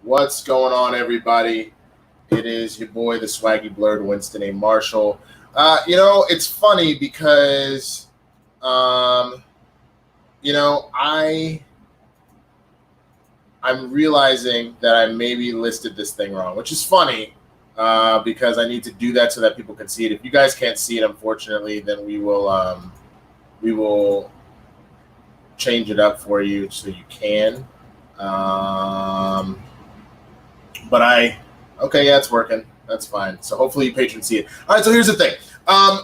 What's going on, everybody? It is your boy, the swaggy blurred Winston A. Marshall. It's funny because, I'm realizing that I maybe listed this thing wrong, which is funny because I need to do that so that people can see it. If you guys can't see it, unfortunately, then we will change it up for you so you can. It's working. That's fine. So hopefully you patrons see it. All right, so here's the thing. I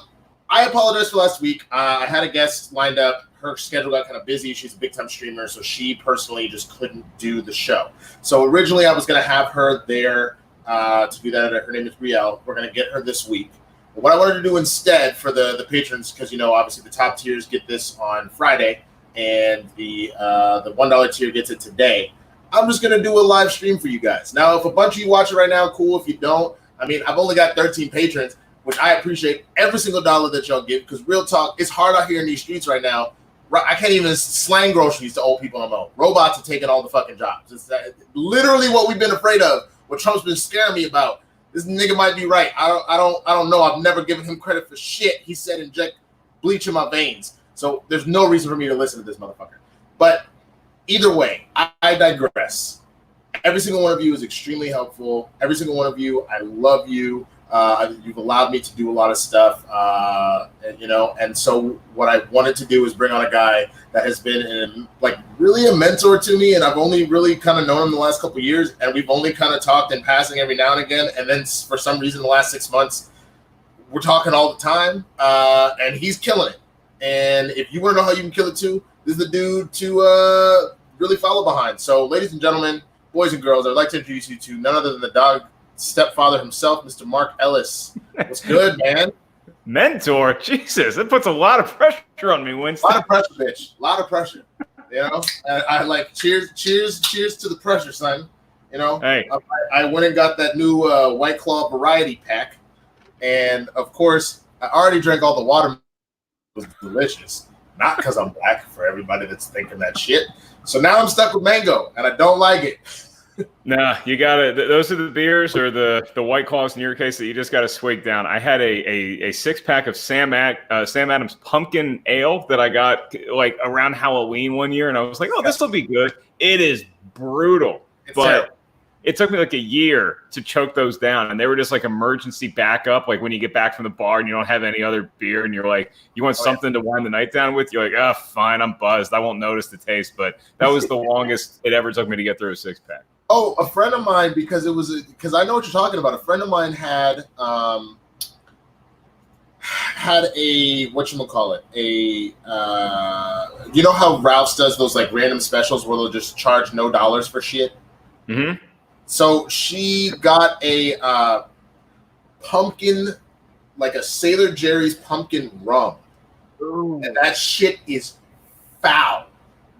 apologize for last week. I had a guest lined up. Her schedule got kind of busy. She's a big-time streamer, so she personally just couldn't do the show. So originally I was going to have her there to do that. Her name is Brielle. We're going to get her this week. But what I wanted to do instead for the patrons, because, obviously the top tiers get this on Friday, and the $1 tier gets it today. I'm just going to do a live stream for you guys. Now, if a bunch of you watch it right now, cool. If you don't, I've only got 13 patrons, which I appreciate every single dollar that y'all give, because real talk, it's hard out here in these streets right now. I can't even slang groceries to old people no more. Robots are taking all the fucking jobs. It's literally what we've been afraid of, what Trump's been scaring me about. This nigga might be right. I don't know. I've never given him credit for shit. He said inject bleach in my veins. So there's no reason for me to listen to this motherfucker. But either way, I digress. Every single one of you is extremely helpful. Every single one of you, I love you. You've allowed me to do a lot of stuff, and so what I wanted to do is bring on a guy that has been really a mentor to me, and I've only really kind of known him the last couple of years, and we've only kind of talked in passing every now and again, and then for some reason the last 6 months, we're talking all the time, and he's killing it. And if you want to know how you can kill it too, this is the dude to really follow behind. So, ladies and gentlemen, boys and girls, I'd like to introduce you to none other than the dog stepfather himself, Mr. Mark Ellis. What's good, man? Mentor? Jesus, that puts a lot of pressure on me, Winston. A lot of pressure, bitch. A lot of pressure. I like cheers to the pressure, son. Hey. I went and got that new White Claw variety pack, and of course, I already drank all the water. It was delicious. Not because I'm black, for everybody that's thinking that shit. So now I'm stuck with mango, and I don't like it. Nah, you gotta. Those are the beers or the White Claws in your case that you just gotta swig down. I had a 6-pack of Sam Adams pumpkin ale that I got around Halloween one year, and I was like, oh, this will be good. It is brutal, but it took me a year to choke those down, and they were just emergency backup. When you get back from the bar and you don't have any other beer, and you're you want something to wind the night down with, you're fine, I'm buzzed. I won't notice the taste, but that was the longest it ever took me to get through a 6-pack. Oh, a friend of mine, because I know what you're talking about. A friend of mine had a whatchamacallit, you know how Ralph's does those random specials where they'll just charge no dollars for shit? Mm-hmm. So she got a pumpkin, a Sailor Jerry's pumpkin rum. Ooh. And that shit is foul.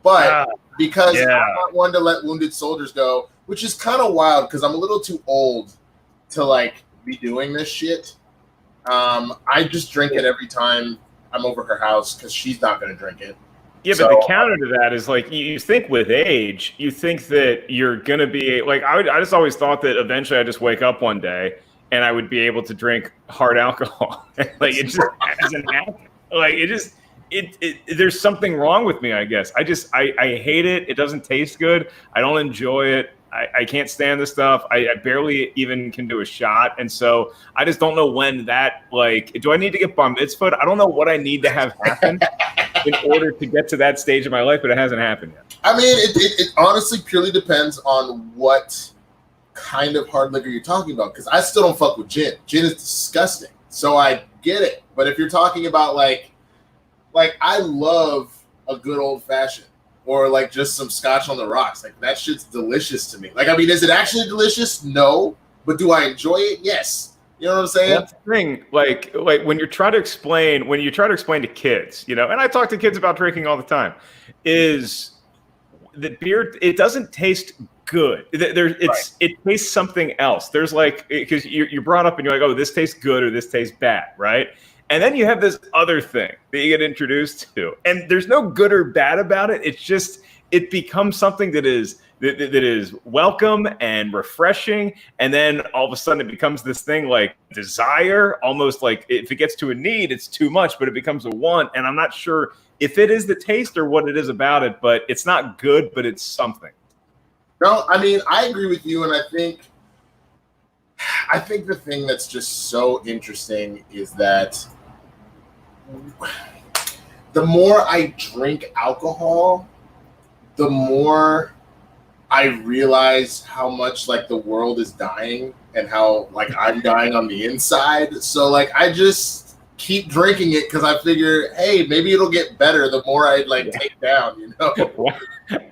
But because I'm not one to let wounded soldiers go, which is kind of wild because I'm a little too old to be doing this shit. I just drink it every time I'm over her house because she's not going to drink it. Yeah, but the counter to that is you think with age, you think that you're going to be I just always thought that eventually I'd just wake up one day and I would be able to drink hard alcohol. It just hasn't happened. There's something wrong with me, I guess. I hate it. It doesn't taste good. I don't enjoy it. I can't stand the stuff. I barely even can do a shot. And so I just don't know when that, do I need to get bar mitzvahed? I don't know what I need to have happen in order to get to that stage of my life, but it hasn't happened yet. It honestly purely depends on what kind of hard liquor you're talking about, because I still don't fuck with gin. Gin is disgusting. So I get it. But if you're talking about I love a good old fashioned or just some scotch on the rocks. That shit's delicious to me. Is it actually delicious? No. But do I enjoy it? Yes. You know what I'm saying? That's the thing. When you try to explain to kids, and I talk to kids about drinking all the time, is that beer, it doesn't taste good. It tastes something else. There's because you're brought up and you're oh, this tastes good or this tastes bad, right? And then you have this other thing that you get introduced to, and there's no good or bad about it. It's just it becomes something that is welcome and refreshing, and then all of a sudden it becomes this thing like desire, almost like if it gets to a need, it's too much, but it becomes a want. And I'm not sure if it is the taste or what it is about it, but it's not good, but it's something. No, I mean, I agree with you, and I think the thing that's just so interesting is that the more I drink alcohol, the more I realize how much like the world is dying and how like I'm dying on the inside. So like I just keep drinking it because I figure, hey, maybe it'll get better the more I take down, you know?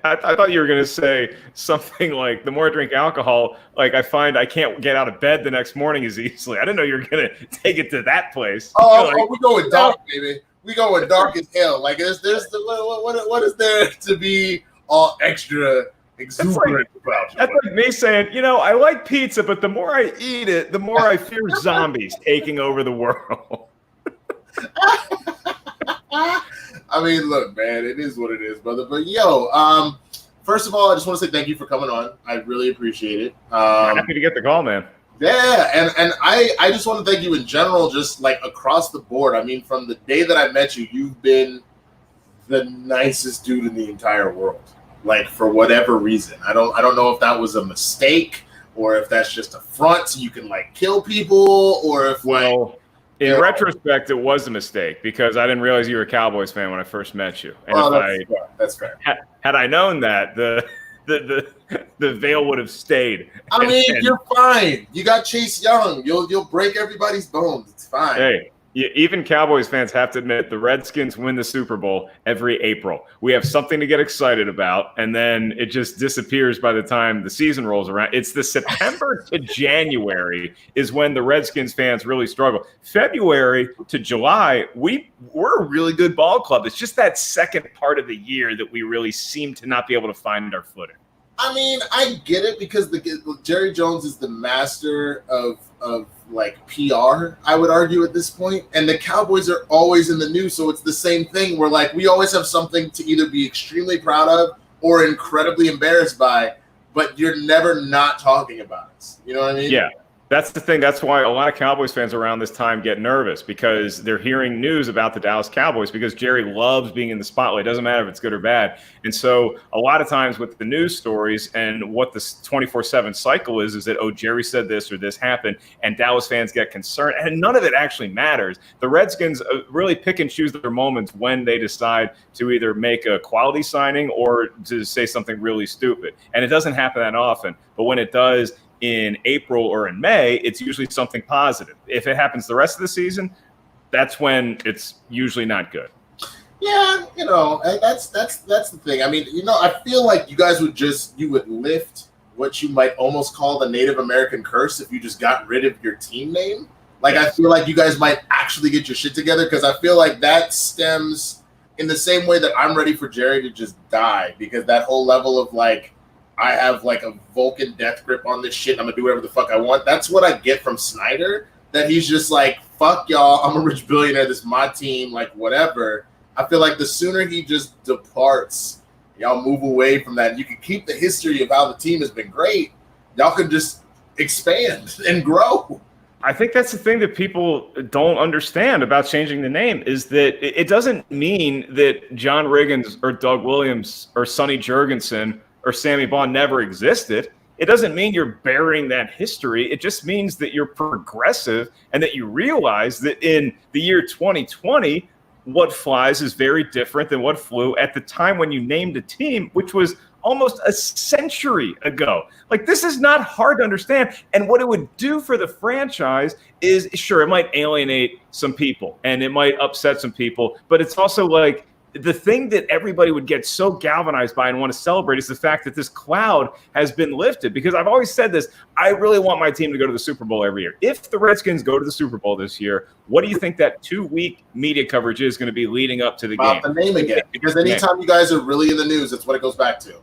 I thought you were going to say something like, the more I drink alcohol, like I find I can't get out of bed the next morning as easily. I didn't know you were going to take it to that place. We go with dark, baby. We go with dark as hell. Like there's what is there to be all extra exuberant about? That's like me saying, I like pizza, but the more I eat it, the more I fear zombies taking over the world. I mean, look, man, it is what it is, brother. But first of all, I just want to say thank you for coming on. I really appreciate it. Happy to get the call, man. Yeah, and I just want to thank you in general, just like across the board. I mean, from the day that I met you, you've been the nicest dude in the entire world. Like for whatever reason, I don't know if that was a mistake or if that's just a front so you can like kill people, or if in retrospect, it was a mistake because I didn't realize you were a Cowboys fan when I first met you. And that's fair. Had I known that, the veil would have stayed. I mean, you're fine. You got Chase Young. You'll break everybody's bones. It's fine. Hey, even Cowboys fans have to admit the Redskins win the Super Bowl every April. We have something to get excited about, and then it just disappears by the time the season rolls around. It's the September to January is when the Redskins fans really struggle. February to July, we're a really good ball club. It's just that second part of the year that we really seem to not be able to find our footing. I mean, I get it because Jerry Jones is the master of like PR, I would argue at this point, and the Cowboys are always in the news, so it's the same thing where like we always have something to either be extremely proud of or incredibly embarrassed by, but you're never not talking about it. You know what I mean? Yeah. That's the thing. That's why a lot of Cowboys fans around this time get nervous because they're hearing news about the Dallas Cowboys because Jerry loves being in the spotlight. It doesn't matter if it's good or bad. And so a lot of times with the news stories and what this 24/7 cycle is that, oh, Jerry said this or this happened, and Dallas fans get concerned. And none of it actually matters. The Redskins really pick and choose their moments when they decide to either make a quality signing or to say something really stupid. And it doesn't happen that often. But when it does, in April or in May, it's usually something positive. If it happens the rest of the season, that's when it's usually not good. Yeah, that's the thing. I mean, I feel like you guys would lift what you might almost call the Native American curse if you just got rid of your team name. Like, I feel like you guys might actually get your shit together because I feel like that stems in the same way that I'm ready for Jerry to just die because that whole level of like, I have like a Vulcan death grip on this shit. I'm gonna do whatever the fuck I want. That's what I get from Snyder. That he's just like, fuck y'all. I'm a rich billionaire. This is my team. Like whatever. I feel like the sooner he just departs, y'all move away from that. You can keep the history of how the team has been great. Y'all can just expand and grow. I think that's the thing that people don't understand about changing the name is that it doesn't mean that John Riggins or Doug Williams or Sonny Jurgensen or Sammy Baugh never existed. It doesn't mean you're burying that history. It just means that you're progressive and that you realize that in the year 2020, what flies is very different than what flew at the time when you named a team, which was almost a century ago. Like, this is not hard to understand. And what it would do for the franchise is, sure, it might alienate some people and it might upset some people, but it's also like, the thing that everybody would get so galvanized by and want to celebrate is the fact that this cloud has been lifted. Because I've always said this, I really want my team to go to the Super Bowl every year. If the Redskins go to the Super Bowl this year, what do you think that 2-week media coverage is going to be leading up to the game? The name again. Because anytime you guys are really in the news, that's what it goes back to.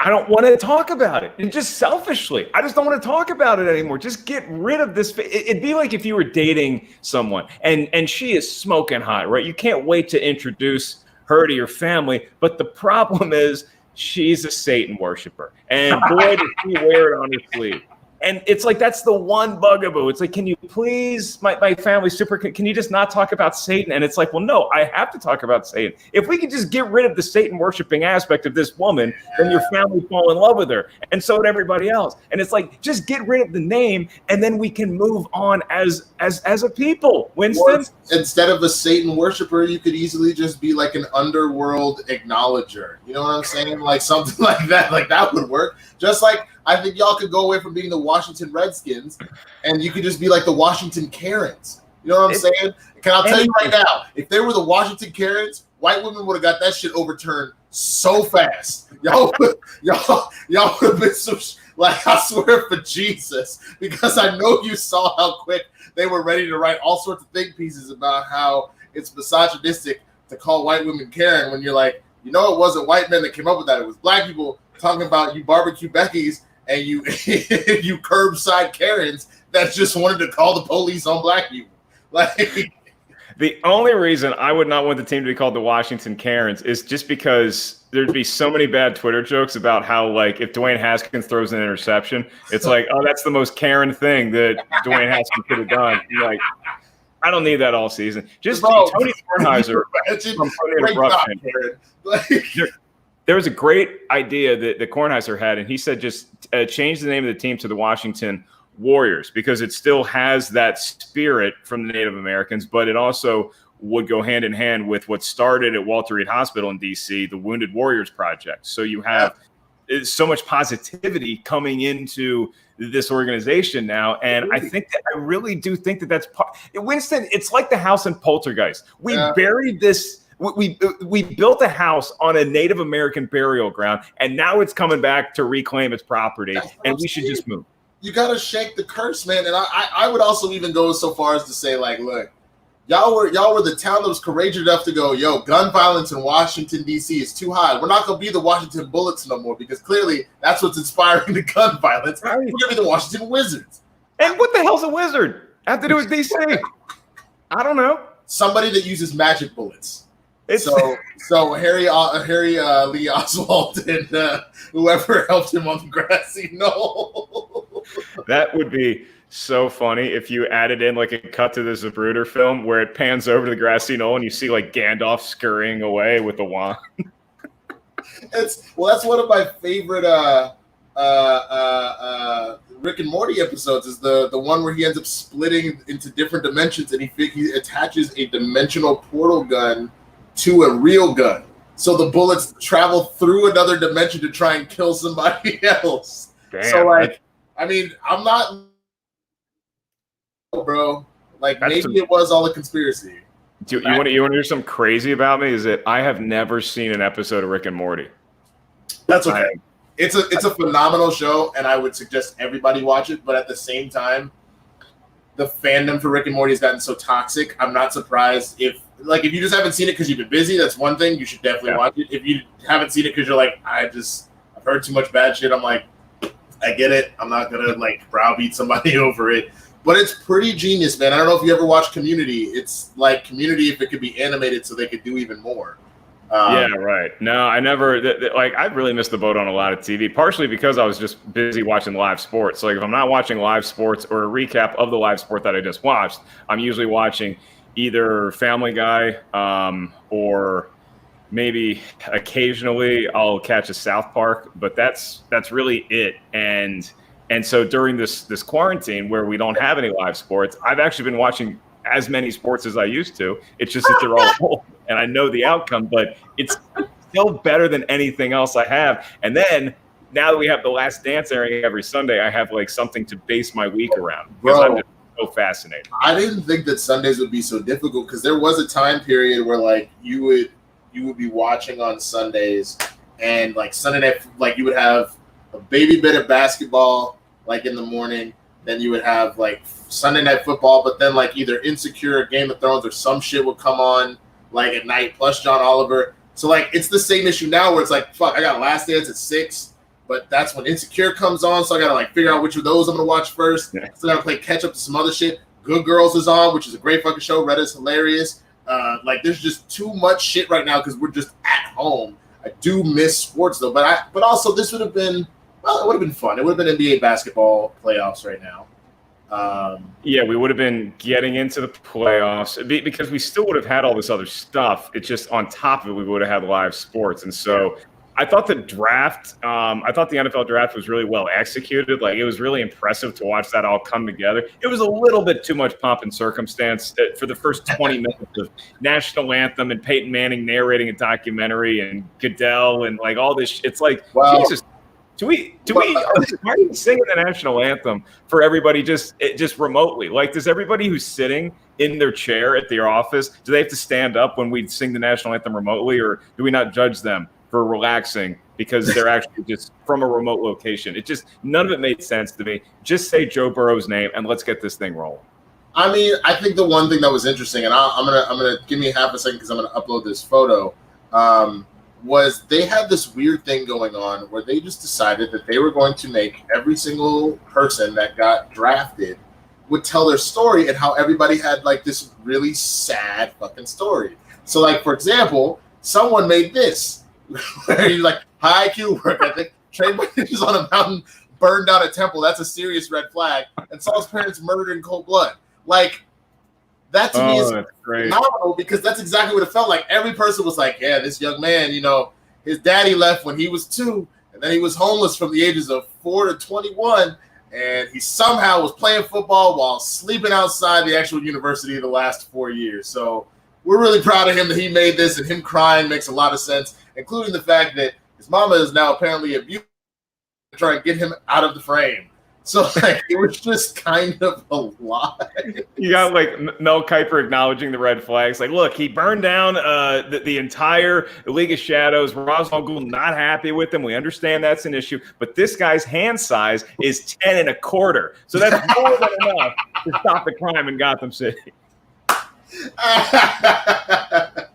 I don't want to talk about it. And just selfishly, I just don't want to talk about it anymore. Just get rid of this. It'd be like if you were dating someone and she is smoking hot, right? You can't wait to introduce her to your family. But the problem is she's a Satan worshiper. And boy, did she wear it on her sleeve. And it's like, that's the one bugaboo. It's like, can you please, my family's super, can you just not talk about Satan? And it's like, well, no, I have to talk about Satan. If we could just get rid of the Satan worshiping aspect of this woman, then your family fall in love with her. And so would everybody else. And it's like, just get rid of the name and then we can move on as a people. Winston? Or instead of a Satan worshiper, you could easily just be like an underworld acknowledger. You know what I'm saying? Like something like that. Like that would work. Just like, I think y'all could go away from being the Washington Redskins and you could just be like the Washington Karens. You know what I'm saying? Can I tell you right now, if they were the Washington Karens, white women would have got that shit overturned so fast. Y'all would have been some, like, I swear for Jesus, because I know you saw how quick they were ready to write all sorts of think pieces about how it's misogynistic to call white women Karen when you're like, you know, it wasn't white men that came up with that. It was black people talking about you barbecue Beckys and you you curbside Karens that just wanted to call the police on black people. Like, the only reason I would not want the team to be called the Washington Karens is just because there'd be so many bad Twitter jokes about how, like, if Dwayne Haskins throws an interception, it's like, oh, that's the most Karen thing that Dwayne Haskins could have done. Like, I don't need that all season. Just Tony Kornheiser from Tony Interruption. There was a great idea that Kornheiser had, and he said just change the name of the team to the Washington Warriors because it still has that spirit from the Native Americans, but it also would go hand in hand with what started at Walter Reed Hospital in D.C., the Wounded Warriors Project. So you have so much positivity coming into this organization now, and I really do think that that's part. Winston, it's like the house in Poltergeist. We buried this. We built a house on a Native American burial ground, and now it's coming back to reclaim its property, and we should just move. You got to shake the curse, man. And I would also even go so far as to say, like, look, y'all were the town that was courageous enough to go, yo, gun violence in Washington, D.C. is too high. We're not going to be the Washington Bullets no more because clearly that's what's inspiring the gun violence. We're going to be the Washington Wizards. And what the hell's a wizard? Have to do with D.C.? I don't know. Somebody that uses magic bullets. So Harry Lee Oswald and whoever helped him on the grassy knoll. That would be so funny if you added in like a cut to the Zapruder film where it pans over to the grassy knoll and you see like Gandalf scurrying away with the wand. That's one of my favorite Rick and Morty episodes is the one where he ends up splitting into different dimensions and he attaches a dimensional portal gun to a real gun. So the bullets travel through another dimension to try and kill somebody else. Damn, so like, I mean, I'm not, bro. Like maybe it was all a conspiracy. You want to hear something crazy about me? Is that I have never seen an episode of Rick and Morty. That's okay. It's a phenomenal show, and I would suggest everybody watch it. But at the same time, the fandom for Rick and Morty has gotten so toxic. I'm not surprised if you just haven't seen it because you've been busy. That's one thing. You should definitely watch it. If you haven't seen it because you're like, I've heard too much bad shit. I'm like, I get it. I'm not gonna like browbeat somebody over it. But it's pretty genius, man. I don't know if you ever watched Community. It's like Community if it could be animated so they could do even more. Yeah, right. No, I never I really missed the boat on a lot of TV, partially because I was just busy watching live sports. Like if I'm not watching live sports or a recap of the live sport that I just watched, I'm usually watching either Family Guy or maybe occasionally I'll catch a South Park, but that's really it. And so during this quarantine where we don't have any live sports, I've actually been watching as many sports as I used to. It's just that they're all old and I know the outcome, but it's still better than anything else I have. And then now that we have The Last Dance airing every Sunday, I have like something to base my week around because I'm just so fascinated. I didn't think that Sundays would be so difficult because there was a time period where like you would be watching on Sundays and like Sunday night, like you would have a baby bit of basketball like in the morning, then you would have like Sunday Night Football, but then like either Insecure or Game of Thrones or some shit would come on like at night plus John Oliver. So like it's the same issue now where it's like, fuck, I got Last Dance at 6, but that's when Insecure comes on, so I gotta like figure out which of those I'm gonna watch first. Yeah. So I gotta play catch up to some other shit. Good Girls is on, which is a great fucking show. Reddit's hilarious. Like there's just too much shit right now because we're just at home. I do miss sports though, but also this would have been, well, it would have been fun. It would have been NBA basketball playoffs right now. Yeah, we would have been getting into the playoffs because we still would have had all this other stuff. It's just on top of it, we would have had live sports. And so I thought the draft, I thought the NFL draft was really well executed. Like, it was really impressive to watch that all come together. It was a little bit too much pomp and circumstance for the first 20 minutes of national anthem and Peyton Manning narrating a documentary and Goodell and like all this. It's like, Jesus. Are we singing the national anthem for everybody just remotely? Like, does everybody who's sitting in their chair at their office, do they have to stand up when we sing the national anthem remotely, or do we not judge them for relaxing because they're actually just from a remote location? It just, none of it made sense to me. Just say Joe Burrow's name and let's get this thing rolling. I mean, I think the one thing that was interesting, and I'm gonna give me half a second because I'm gonna upload this photo. Was they had this weird thing going on where they just decided that they were going to make every single person that got drafted would tell their story, and how everybody had like this really sad fucking story. So, like, for example, someone made this where he's like, high IQ work ethic, trained by ninjas on a mountain, burned down a temple. That's a serious red flag. And saw his parents murdered in cold blood. Like, that to me is phenomenal, because that's exactly what it felt like. Every person was like, yeah, this young man, you know, his daddy left when he was 2, and then he was homeless from the ages of 4 to 21, and he somehow was playing football while sleeping outside the actual university the last 4 years. So we're really proud of him that he made this, and him crying makes a lot of sense, including the fact that his mama is now apparently abusing to try and get him out of the frame. So, like, it was just kind of a lot. You got, like, Mel Kiper acknowledging the red flags. Like, look, he burned down the entire League of Shadows. Ra's al Ghul not happy with him. We understand that's an issue. But this guy's hand size is 10 1/4. So that's more than enough to stop the crime in Gotham City. I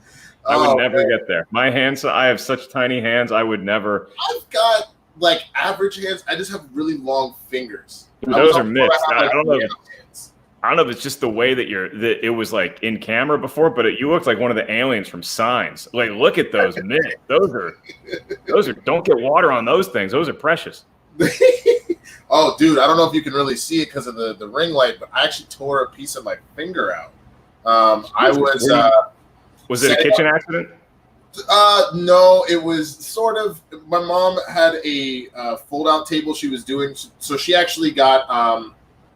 would never get there. My hands, I have such tiny hands, I would never. I've got like average hands. I just have really long fingers. Those are mixed. I don't know if it's just the way that it was like in camera before, but you looked like one of the aliens from Signs. Like, look at those mitts. Those are don't get water on those things. Those are precious. Oh, dude, I don't know if you can really see it because of the ring light, but I actually tore a piece of my finger out. Was it a kitchen accident? No, it was sort of. My mom had a fold-out table she was doing, so she actually got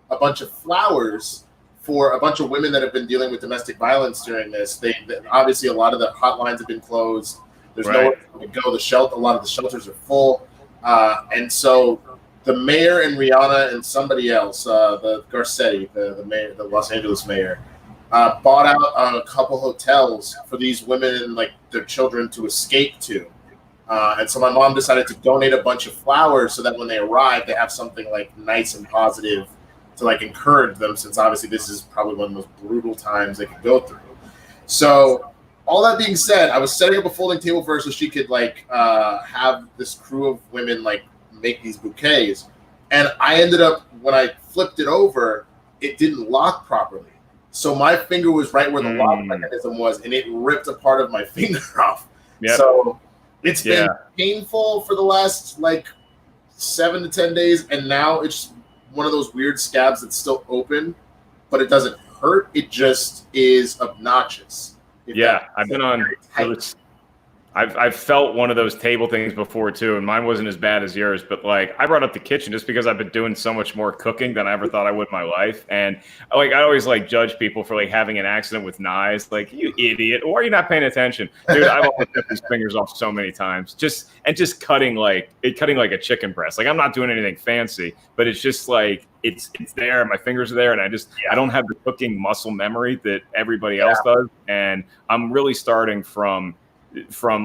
a bunch of flowers for a bunch of women that have been dealing with domestic violence during this. They obviously, a lot of the hotlines have been closed. There's nowhere to go. A lot of the shelters are full, and so the mayor and Rihanna and somebody else, the Garcetti, the mayor, the Los Angeles mayor, bought out a couple hotels for these women and like their children to escape to. And so my mom decided to donate a bunch of flowers so that when they arrive, they have something like nice and positive to like encourage them, since obviously this is probably one of the most brutal times they could go through. So all that being said, I was setting up a folding table for her so she could like have this crew of women like make these bouquets. And I ended up, when I flipped it over, it didn't lock properly. So my finger was right where the lock mechanism was, and it ripped a part of my finger off. Yep. So it's been painful for the last like 7 to 10 days, and now it's one of those weird scabs that's still open, but it doesn't hurt. It just is obnoxious. I've been on. I've felt one of those table things before too, and mine wasn't as bad as yours. But like, I brought up the kitchen just because I've been doing so much more cooking than I ever thought I would in my life. And like, I always like judge people for like having an accident with knives. Like, you idiot, or are you not paying attention, dude? I've always cut these fingers off so many times, just cutting like a chicken breast. Like, I'm not doing anything fancy, but it's just like it's there. My fingers are there, and I don't have the cooking muscle memory that everybody else does. And I'm really starting from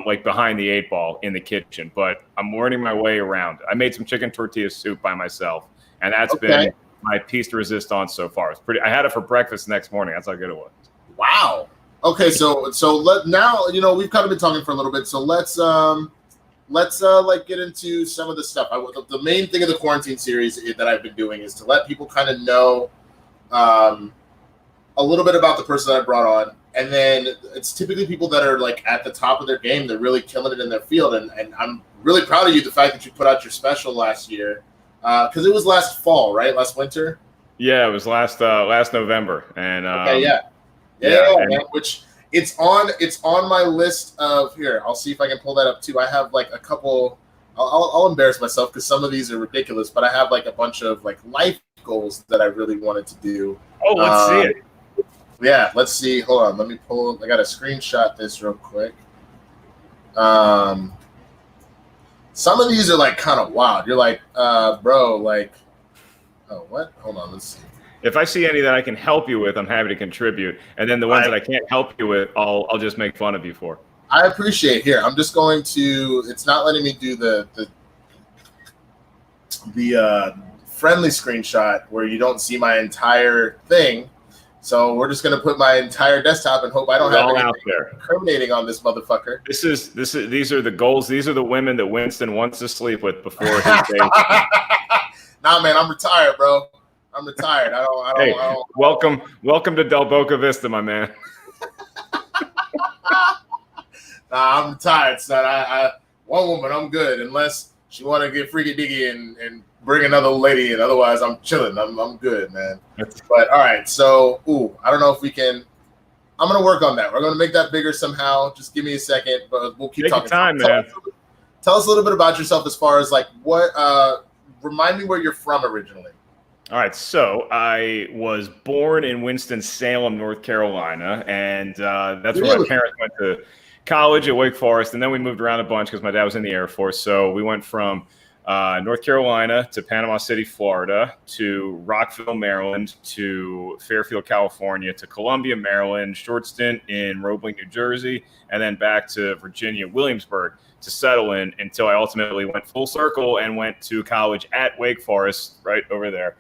like behind the 8 ball in the kitchen, but I'm learning my way around. I made some chicken tortilla soup by myself, and that's been my piece de resistance so far. It's pretty. I had it for breakfast next morning. That's how good it was. Wow. Okay, so now we've kind of been talking for a little bit, so let's like get into some of the stuff. The main thing of the quarantine series that I've been doing is to let people kind of know a little bit about the person that I brought on, and then it's typically people that are like at the top of their game. They're really killing it in their field, and I'm really proud of you. The fact that you put out your special last year, because it was last fall, right? Last winter. Yeah, it was last November, and okay, yeah, man, which it's on my list of here. I'll see if I can pull that up too. I have like a couple. I'll embarrass myself because some of these are ridiculous, but I have like a bunch of like life goals that I really wanted to do. Oh, let's see it. Yeah, let's see. Hold on, let me pull. I got to screenshot this real quick. Some of these are like kind of wild. You're like, bro, like, oh, what? Hold on, let's see. If I see any that I can help you with, I'm happy to contribute. And then the ones that I can't help you with, I'll just make fun of you for. I appreciate. Here, I'm just going to. It's not letting me do the friendly screenshot where you don't see my entire thing. So we're just gonna put my entire desktop and hope I don't have anything out there incriminating on this motherfucker. These are the goals. These are the women that Winston wants to sleep with before his day. Nah, man, I'm retired, bro. I'm retired. I don't. Welcome to Del Boca Vista, my man. Nah, I'm retired, son. I one woman, I'm good. Unless she want to get freaky diggy and bring another lady in. Otherwise, I'm chilling. I'm good, man. But all right, so I don't know if we can. I'm gonna work on that. We're gonna make that bigger somehow. Just give me a second, but we'll keep Take talking. Your time, man. Tell us a little bit about yourself as far as like what. Remind me where you're from originally. All right, so I was born in Winston-Salem, North Carolina, and that's where my parents went to college at Wake Forest, and then we moved around a bunch because my dad was in the Air Force. So we went from North Carolina to Panama City, Florida, to Rockville, Maryland, to Fairfield, California, to Columbia, Maryland, short stint in Roebling, New Jersey, and then back to Virginia, Williamsburg to settle in until I ultimately went full circle and went to college at Wake Forest, right over there.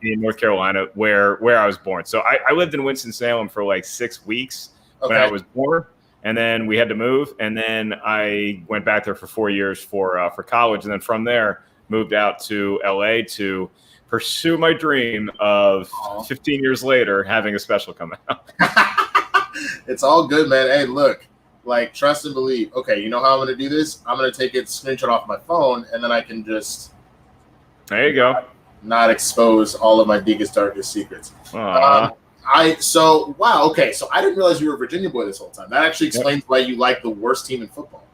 In North Carolina, where I was born. So I lived in Winston-Salem for like 6 weeks when I was born, and then we had to move, and then I went back there for 4 years for college, and then from there moved out to LA to pursue my dream of 15 years later having a special come out. It's all good, man. Hey, look, like trust and believe. Okay, you know how I'm going to do this? I'm going to take a screenshot off my phone, and then I can just. There you go. Not expose all of my deepest, darkest secrets. Wow. Okay. So I didn't realize you were a Virginia boy this whole time. That actually explains why you like the worst team in football.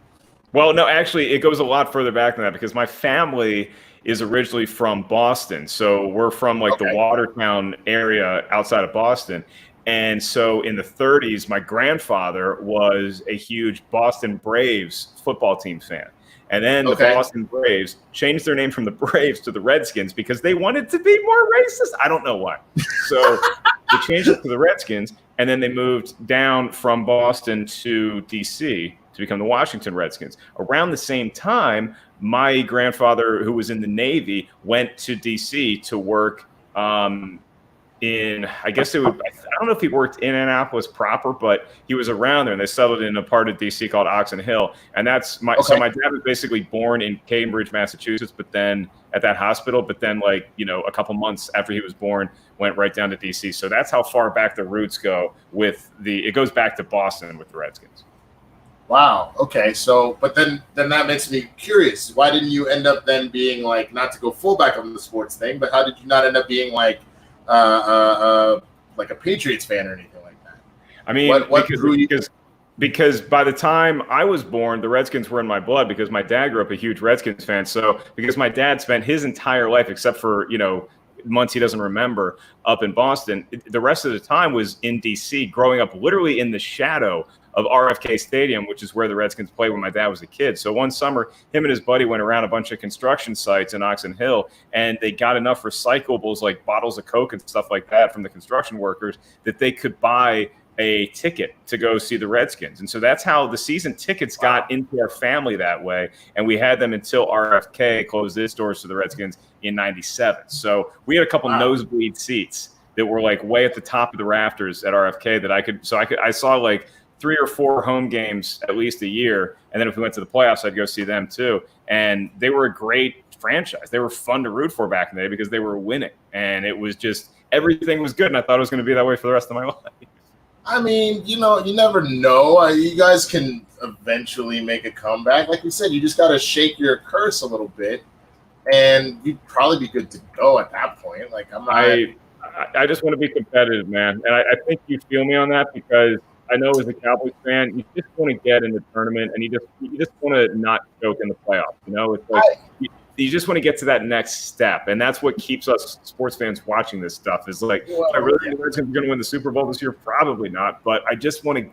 Well, no, actually, it goes a lot further back than that because my family is originally from Boston. So we're from like the Watertown area outside of Boston. And so in the 30s, my grandfather was a huge Boston Braves football team fan. And then the Boston Braves changed their name from the Braves to the Redskins because they wanted to be more racist. I don't know why. So they changed it to the Redskins, and then they moved down from Boston to D.C. to become the Washington Redskins. Around the same time, my grandfather, who was in the Navy, went to D.C. to work I don't know if he worked in Annapolis proper, but he was around there, and they settled in a part of DC called Oxon Hill. And that's so my dad was basically born in Cambridge, Massachusetts, but then at that hospital, but then a couple months after he was born, went right down to DC. So that's how far back the roots go it goes back to Boston with the Redskins. Wow. Okay. So, but then that makes me curious. Why didn't you end up then being like, not to go fullback on the sports thing, but how did you not end up being like a Patriots fan or anything like that? I mean, because by the time I was born, the Redskins were in my blood because my dad grew up a huge Redskins fan. So because my dad spent his entire life, except for, months he doesn't remember, up in Boston, the rest of the time was in DC, growing up literally in the shadow of RFK Stadium, which is where the Redskins played when my dad was a kid. So one summer, him and his buddy went around a bunch of construction sites in Oxon Hill, and they got enough recyclables like bottles of Coke and stuff like that from the construction workers that they could buy a ticket to go see the Redskins. And so that's how the season tickets got into our family that way. And we had them until RFK closed its doors to the Redskins in 97. So we had a couple nosebleed seats that were like way at the top of the rafters at RFK that I saw like 3 or 4 home games at least a year. And then if we went to the playoffs, I'd go see them too. And they were a great franchise. They were fun to root for back in the day because they were winning. And it was everything was good, and I thought it was going to be that way for the rest of my life. I mean, you never know. You guys can eventually make a comeback. Like we said, you just got to shake your curse a little bit, and you'd probably be good to go at that point. Like I just want to be competitive, man, and I think you feel me on that because I know as a Cowboys fan, you just want to get in the tournament, and you just want to not choke in the playoffs. It's like you just want to get to that next step, and that's what keeps us sports fans watching this stuff. Is like, I really think the Redskins are going to win the Super Bowl this year? Probably not, but I just want to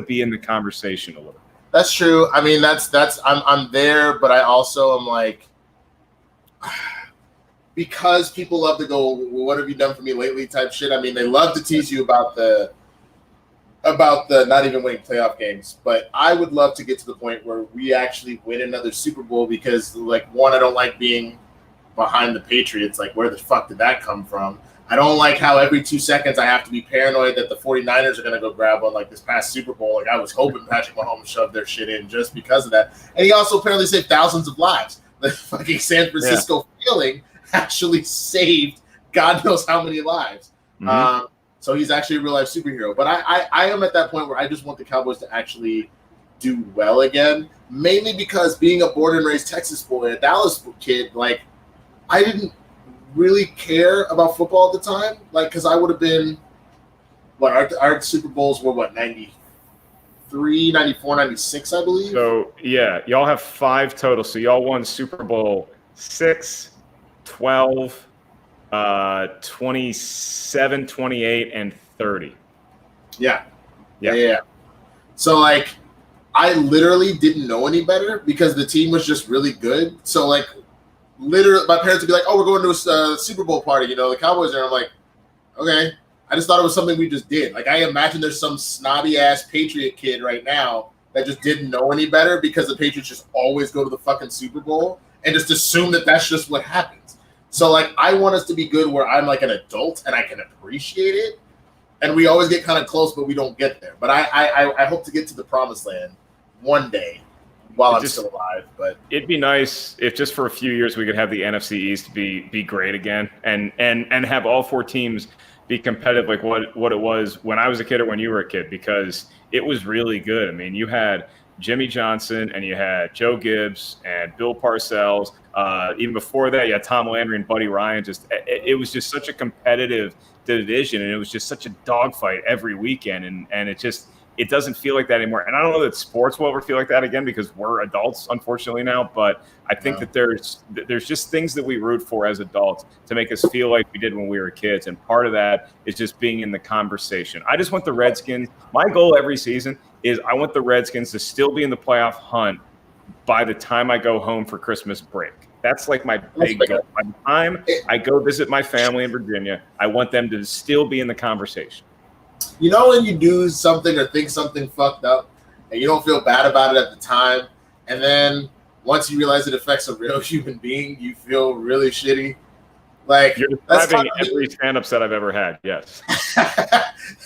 be in the conversation a little bit. That's true. I mean, I'm there, but I also am like, because people love to go, well, what have you done for me lately type shit. I mean, they love to tease you about the not even winning playoff games, but I would love to get to the point where we actually win another Super Bowl because, like, one, I don't like being behind the Patriots. Like, where the fuck did that come from? I don't like how every 2 seconds I have to be paranoid that the 49ers are going to go grab one, like this past Super Bowl. Like, I was hoping Patrick Mahomes shoved their shit in just because of that. And he also apparently saved thousands of lives. The fucking San Francisco feeling actually saved God knows how many lives. Mm-hmm. So he's actually a real-life superhero. But I am at that point where I just want the Cowboys to actually do well again, mainly because being a born-and-raised Texas boy, a Dallas kid, like, I didn't really care about football at the time, like, because I would have been, our Super Bowls were, 93, 94, 96, I believe? So, yeah, y'all have 5 total. So y'all won Super Bowl 6, 12, 27, 28, and 30. Yeah. So, like, I literally didn't know any better because the team was just really good. So, like, literally, my parents would be like, "Oh, we're going to a Super Bowl party, the Cowboys are." I'm like, okay. I just thought it was something we just did. Like, I imagine there's some snobby-ass Patriot kid right now that just didn't know any better because the Patriots just always go to the fucking Super Bowl and just assume that that's just what happens. So, like, I want us to be good where I'm, like, an adult and I can appreciate it. And we always get kind of close, but we don't get there. But I hope to get to the promised land one day while I'm still alive. But it'd be nice if just for a few years we could have the NFC East be great again and have all 4 teams be competitive like what it was when I was a kid or when you were a kid, because it was really good. I mean, you had Jimmy Johnson and you had Joe Gibbs and Bill Parcells. Even before that, you had Tom Landry and Buddy Ryan. It was just such a competitive division, and it was just such a dogfight every weekend, and it doesn't feel like that anymore. And I don't know that sports will ever feel like that again because we're adults, unfortunately, now. But I think that there's just things that we root for as adults to make us feel like we did when we were kids. And part of that is just being in the conversation. I just want the Redskins. My goal every season is I want the Redskins to still be in the playoff hunt by the time I go home for Christmas break. That's like my big goal. By the time I go visit my family in Virginia, I want them to still be in the conversation. When you do something or think something fucked up and you don't feel bad about it at the time, and then once you realize it affects a real human being, you feel really shitty. Like, you're describing every stand-up set I've ever had, yes.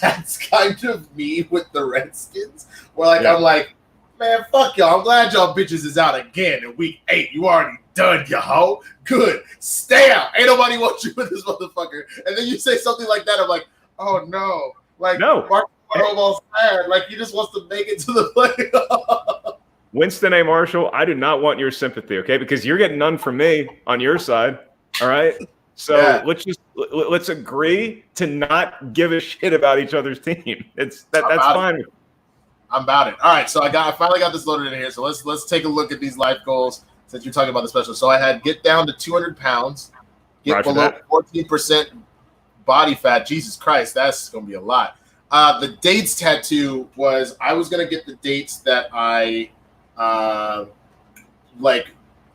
That's kind of me with the Redskins. Where, like, I'm like, man, fuck y'all. I'm glad y'all bitches is out again in week 8. You already done, yo. Good. Stay out. Ain't nobody want you with this motherfucker. And then you say something like that, I'm like, oh, no. Like, no. Mark almost sad. Like, he just wants to make it to the playoffs. Winston A. Marshall, I do not want your sympathy, okay? Because you're getting none from me on your side, all right? So let's agree to not give a shit about each other's team. That's fine. I'm about it. All right, so I finally got this loaded in here. So let's take a look at these life goals since you're talking about the special. So I had get down to 200 pounds, get below 14% body fat. Jesus Christ, that's going to be a lot. The dates tattoo was I was going to get the dates that I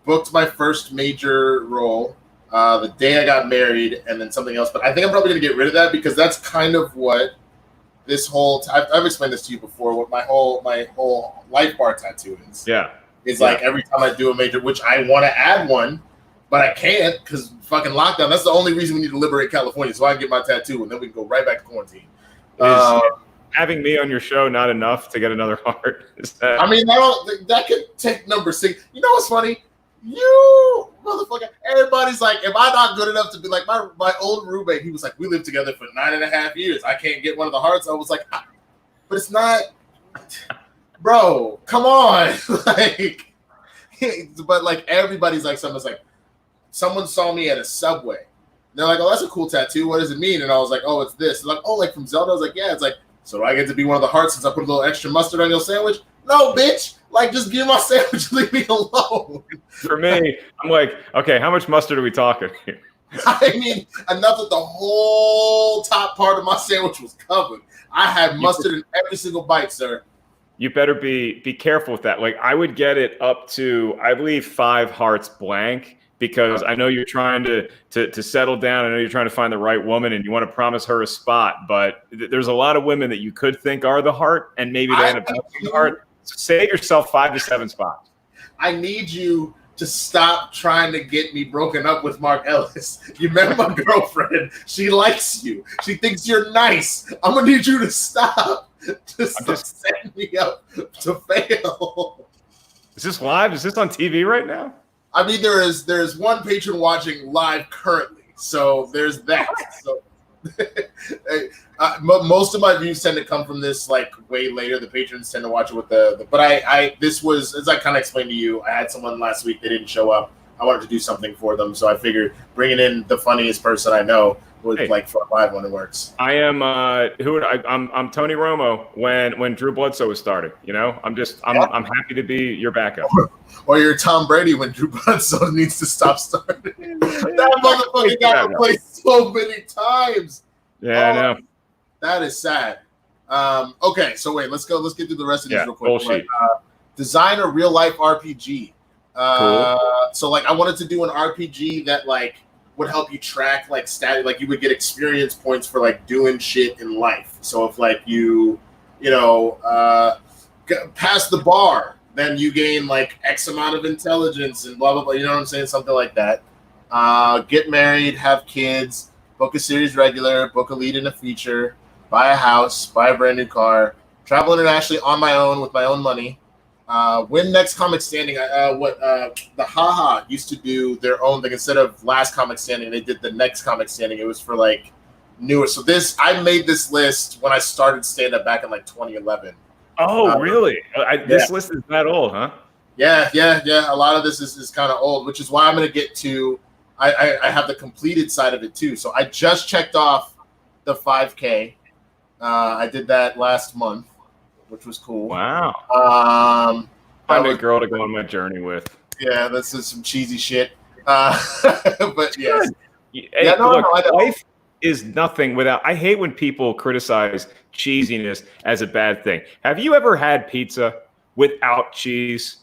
booked my first major role the day I got married, and then something else. But I think I'm probably going to get rid of that because that's kind of what this whole I've explained this to you before. What my whole life bar tattoo is. Yeah, it's like every time I do a major, which I want to add one, but I can't because fucking lockdown. That's the only reason we need to liberate California, so I can get my tattoo, and then we can go right back to quarantine. Having me on your show not enough to get another heart? I mean, that could take number 6. You know what's funny? You motherfucker. Everybody's like, am I not good enough to be like my old roommate? He was like, we lived together for 9.5 years. I can't get one of the hearts. I was like, but it's not, bro, come on. Like, but like everybody's like, someone's like, someone saw me at a Subway. And they're like, oh, that's a cool tattoo. What does it mean? And I was like, oh, it's this. They're like, oh, like from Zelda? I was like, yeah. It's like, so do I get to be one of the hearts since I put a little extra mustard on your sandwich? No, bitch. Like, just give me my sandwich, leave me alone. For me, I'm like, okay, how much mustard are we talking here? I mean, enough that the whole top part of my sandwich was covered. I had mustard in every single bite, sir. You better be careful with that. Like, I would get it up to, I believe, 5 hearts blank, because I know you're trying to settle down. I know you're trying to find the right woman, and you want to promise her a spot. But there's a lot of women that you could think are the heart, and maybe they end up being the heart. So save yourself 5 to 7 spots. I need you to stop trying to get me broken up with Mark Ellis. You met my girlfriend. She likes you. She thinks you're nice. I'm going to need you to stop. Just set me up to fail. Is this live? Is this on TV right now? I mean, there's one patron watching live currently. So there's that. So most of my views tend to come from this like way later. The patrons tend to watch it with but this was, as I kind of explained to you, I had someone last week, they didn't show up. I wanted to do something for them, so I figured bringing in the funniest person I know would like for live when it works. I am I'm Tony Romo when Drew Bledsoe was starting. You know, I'm happy to be your backup. Or you're Tom Brady when Drew Bledsoe needs to stop starting. That motherfucker got replaced so many times. Yeah, I know. That is sad. Okay, so wait, let's get through the rest of these real quick. Bullshit. Design a real life RPG. Cool. So like I wanted to do an RPG that like would help you track like stat, like you would get experience points for like doing shit in life. So if like you pass the bar, then you gain like X amount of intelligence and blah blah blah. You know what I'm saying? Something like that. Get married, have kids, book a series regular, book a lead in a feature, buy a house, buy a brand new car, travel internationally on my own with my own money. Win next comic standing. The Haha used to do their own thing. Instead of last comic standing, they did the next comic standing. It was for like newer. So I made this list when I started stand up back in like 2011. Oh, really? This list is that old, huh? Yeah. A lot of this is kind of old, which is why I'm going to get to. I have the completed side of it too. So I just checked off the 5K. I did that last month, which was cool. Wow. I'm a girl to go on my journey with. Yeah, this is some cheesy shit. But yes. Life is nothing without. I hate when people criticize cheesiness as a bad thing. Have you ever had pizza without cheese?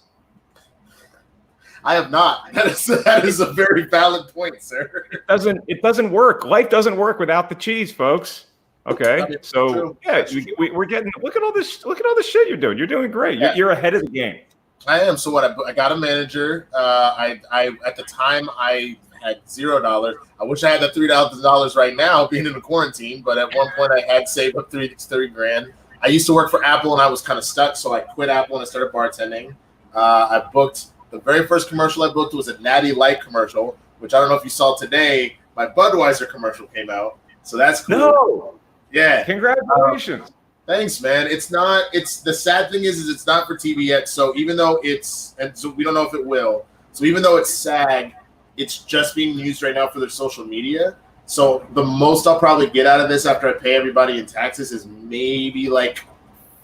I have not. That is a very valid point, sir. It doesn't work. Life doesn't work without the cheese, folks. Okay, so yeah, we're getting. Look at all this. Look at all the shit you're doing. You're doing great. You're ahead of the game. I am. So what? I got a manager. I at the time I had $0. I wish I had the $3,000 right now, being in the quarantine. But at one point, I had saved up $30 grand. I used to work for Apple, and I was kind of stuck, so I quit Apple and I started bartending. I booked the very first commercial I booked was a Natty Light commercial, which I don't know if you saw today. My Budweiser commercial came out, so that's cool. No. Yeah. Congratulations. Thanks, man. It's the sad thing is it's not for TV yet. So even though so we don't know if it will. So even though it's SAG, it's just being used right now for their social media. So the most I'll probably get out of this after I pay everybody in taxes is maybe like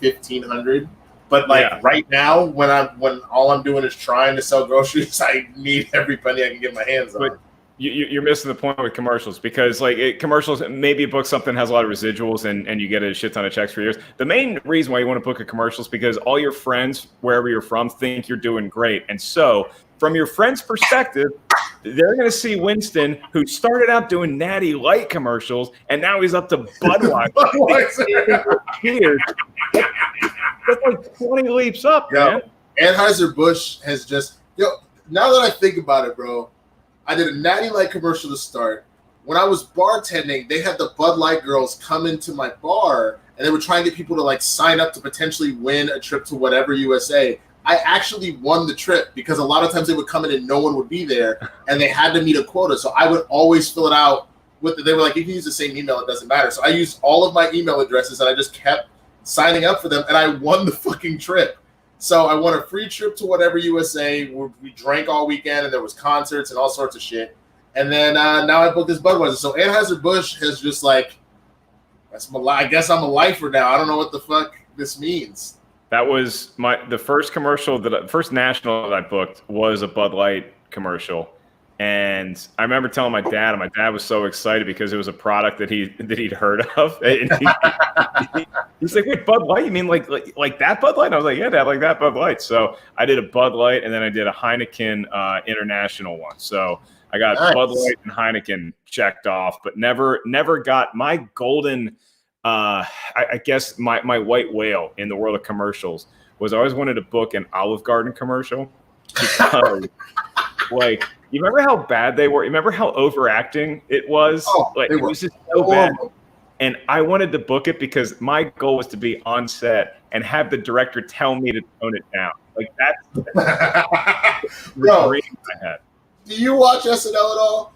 $1,500. But right now, when all I'm doing is trying to sell groceries, I need every penny I can get my hands on. You're missing the point with commercials, because commercials, maybe you book something that has a lot of residuals and you get a shit ton of checks for years. The main reason why you want to book a commercial is because all your friends, wherever you're from, think you're doing great. And so from your friend's perspective, they're going to see Winston, who started out doing Natty Light commercials, and now he's up to Budweiser. Cheers. That's like 20 leaps up, man. Anheuser-Busch has just now that I think about it, bro, I did a Natty Light commercial to start. When I was bartending, they had the Bud Light girls come into my bar, and they would try and get people to like sign up to potentially win a trip to whatever USA. I actually won the trip because a lot of times they would come in and no one would be there, and they had to meet a quota. So I would always fill it out they were like, you can use the same email, it doesn't matter. So I used all of my email addresses and I just kept signing up for them, and I won the fucking trip. So I won a free trip to whatever USA. We drank all weekend, and there was concerts and all sorts of shit. And then now I booked this Budweiser. So Anheuser-Busch has just like, I guess I'm a lifer now. I don't know what the fuck this means. That was the first commercial first national that I booked was a Bud Light commercial. And I remember telling my dad, and my dad was so excited because it was a product that he'd heard of. And he's like, "Wait, Bud Light? You mean like that Bud Light?" And I was like, "Yeah, Dad, like that Bud Light." So I did a Bud Light, and then I did a Heineken International one. So I got Bud Light and Heineken checked off, but never got my golden. I guess my white whale in the world of commercials was I always wanted to book an Olive Garden commercial because, like. You remember how bad they were? You remember how overacting it was? Oh, like it was just so bad. And I wanted to book it because my goal was to be on set and have the director tell me to tone it down. Like that's the dream I had. Do you watch SNL at all?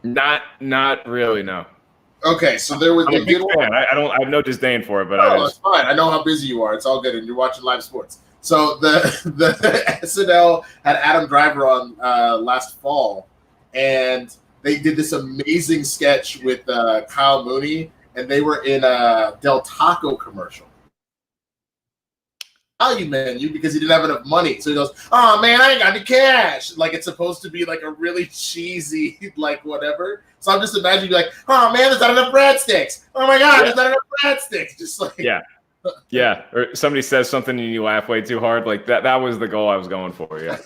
Not really, no. Okay, so there was I'm a big fan. I have no disdain for it, but it's fine. I know how busy you are. It's all good, and you're watching live sports. So the SNL had Adam Driver on last fall, and they did this amazing sketch with Kyle Mooney, and they were in a Del Taco commercial. Value menu because he didn't have enough money. So he goes, "Oh man, I ain't got any cash." Like it's supposed to be like a really cheesy, like whatever. So I'm just imagining like, "Oh man, there's not enough breadsticks. Oh my god, there's not enough breadsticks." Just like Yeah, or somebody says something and you laugh way too hard. Like that was the goal I was going for, yeah.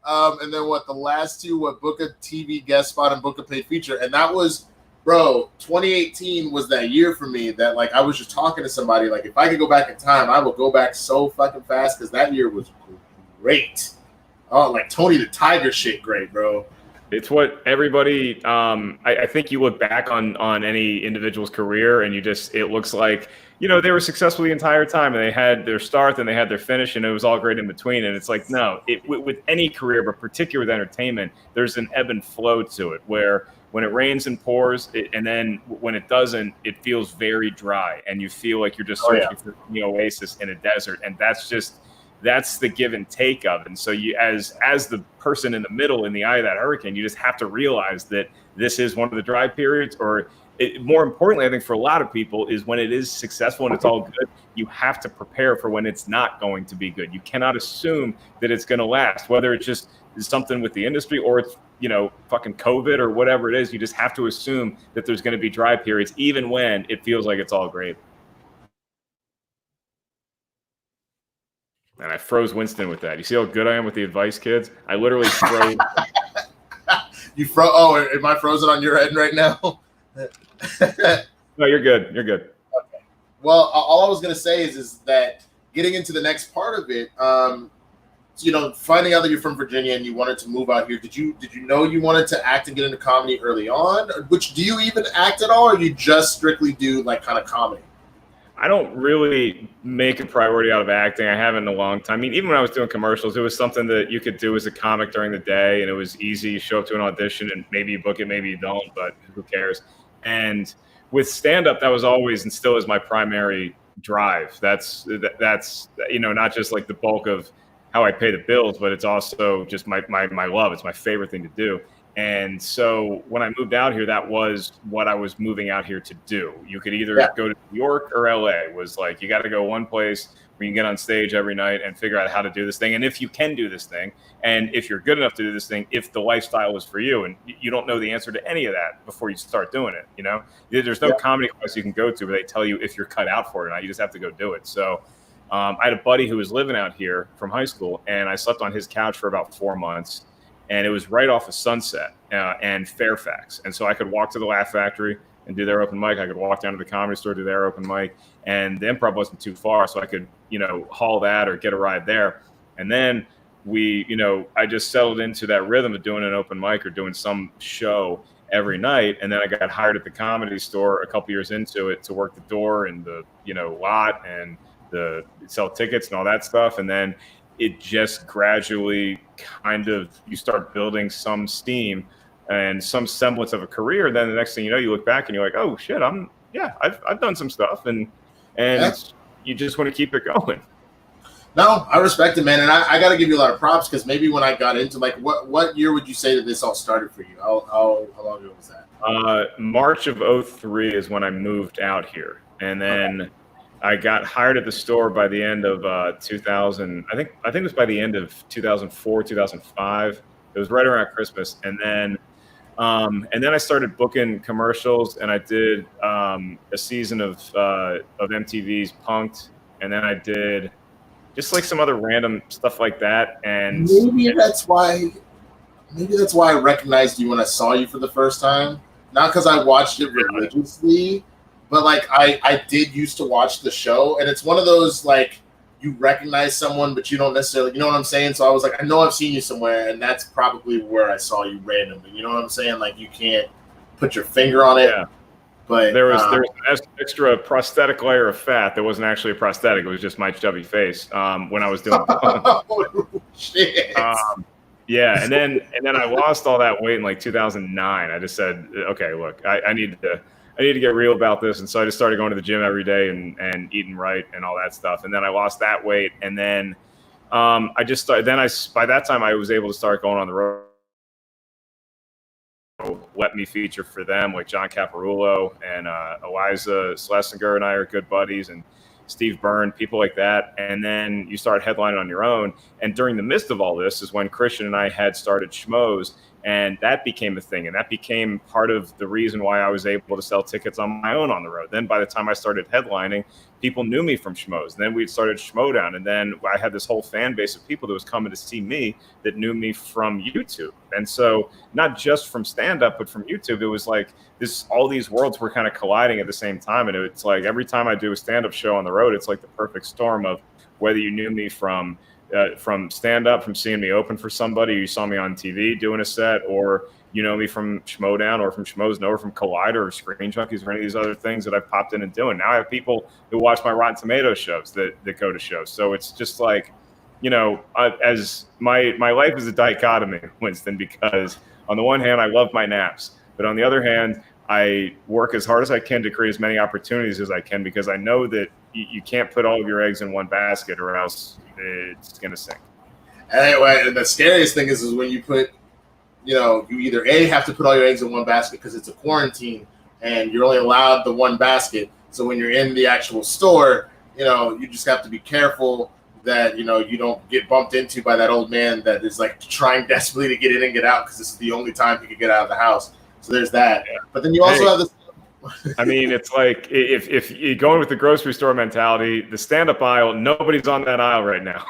And then the last two, book a TV guest spot and book a paid feature. And that was, bro, 2018 was that year for me that, like, I was just talking to somebody, like, if I could go back in time, I would go back so fucking fast because that year was great. Oh, like Tony the Tiger shit great, bro. It's what everybody, I think you look back on any individual's career and it looks like, they were successful the entire time and they had their start and they had their finish and it was all great in between. And it's like, no, with any career, but particularly with entertainment, there's an ebb and flow to it where when it rains and pours and then when it doesn't, it feels very dry and you feel like you're just searching for the oasis in a desert. And that's the give and take of it. And so you, as the person in the middle in the eye of that hurricane, you just have to realize that this is one of the dry periods, or more importantly, I think for a lot of people is when it is successful and it's all good, you have to prepare for when it's not going to be good. You cannot assume that it's going to last, whether it's just something with the industry or it's, fucking COVID or whatever it is. You just have to assume that there's going to be dry periods, even when it feels like it's all great. And I froze Winston with that. You see how good I am with the advice, kids? I literally froze. You froze? Oh, am I frozen on your end right now? No, you're good. You're good. Okay. Well, all I was going to say is that getting into the next part of it, finding out that you're from Virginia and you wanted to move out here, did you know you wanted to act and get into comedy early on? Which, do you even act at all, or you just strictly do like kind of comedy? I don't really make a priority out of acting. I haven't in a long time. I mean, even when I was doing commercials, it was something that you could do as a comic during the day, and it was easy. You show up to an audition, and maybe you book it, maybe you don't, but who cares? And with stand-up, that was always and still is my primary drive. That's not just like the bulk of how I pay the bills, but it's also just my love. It's my favorite thing to do. And so when I moved out here, that was what I was moving out here to do. You could either go to New York or LA. Was like, you got to go one place where you can get on stage every night and figure out how to do this thing. And if you can do this thing, and if you're good enough to do this thing, if the lifestyle is for you, and you don't know the answer to any of that before you start doing it, there's no comedy class you can go to where they tell you if you're cut out for it or not. You just have to go do it. So I had a buddy who was living out here from high school, and I slept on his couch for about 4 months. And it was right off of Sunset and Fairfax. And so I could walk to the Laugh Factory and do their open mic. I could walk down to the Comedy Store, do their open mic. And the Improv wasn't too far, so I could, haul that or get a ride there. And then I just settled into that rhythm of doing an open mic or doing some show every night. And then I got hired at the Comedy Store a couple years into it to work the door and the, lot and the sell tickets and all that stuff. And then it just gradually kind of, you start building some steam and some semblance of a career. Then the next thing you know, you look back and you're like, oh shit, I've done some stuff, and you just want to keep it going. No, I respect it, man, and I got to give you a lot of props, because maybe when I got into, like, what year would you say that this all started for you? How long ago was that? March of 2003 is when I moved out here, and then I got hired at the store by the end of 2000. I think it was by the end of 2004, 2005. It was right around Christmas, and then I started booking commercials, and I did a season of MTV's Punk'd, and then I did just like some other random stuff like that. And maybe that's why I recognized you when I saw you for the first time. Not because I watched it religiously, but like I did used to watch the show, and it's one of those, like, you recognize someone, but you don't necessarily, you know what I'm saying? So I was like, I know I've seen you somewhere, and that's probably where I saw you randomly. You know what I'm saying? Like, you can't put your finger on it. Yeah. But there was an extra prosthetic layer of fat that wasn't actually a prosthetic. It was just my chubby face when I was doing oh, shit. Yeah, and then I lost all that weight in like 2009. I just said, okay, look, I need to get real about this, and so I just started going to the gym every day and eating right and all that stuff. And then I lost that weight, and then I just started. Then by that time I was able to start going on the road. Let me feature for them, like John Caparulo and Eliza Schlesinger and I are good buddies, and Steve Byrne, people like that. And then you start headlining on your own. And during the midst of all this is when Christian and I had started Schmoes, and that became a thing. And that became part of the reason why I was able to sell tickets on my own on the road. Then by the time I started headlining, people knew me from Schmoes. And then we started Schmoedown. And then I had this whole fan base of people that was coming to see me that knew me from YouTube. And so not just from stand-up, but from YouTube, it was like all these worlds were kind of colliding at the same time. And it's like every time I do a stand-up show on the road, it's like the perfect storm of whether you knew me from stand-up, from seeing me open for somebody, you saw me on TV doing a set, or you know me from Schmoedown or from Schmoes, or from Collider or Screen Junkies or any of these other things that I've popped in and doing. Now I have people who watch my Rotten Tomatoes shows that go to shows. So it's just like, you know, as my life is a dichotomy, Winston, because on the one hand, I love my naps, but on the other hand, I work as hard as I can to create as many opportunities as I can, because I know that you can't put all of your eggs in one basket or else it's going to sink. Anyway, and the scariest thing is when you put, you know, you either have to put all your eggs in one basket because it's a quarantine and you're only allowed the one basket. So when you're in the actual store, you know, you just have to be careful that, you know, you don't get bumped into by that old man that is like trying desperately to get in and get out because this is the only time he could get out of the house. So there's that. Yeah. But then you also have this. I mean, it's like if you're going with the grocery store mentality, the stand-up aisle, nobody's on that aisle right now.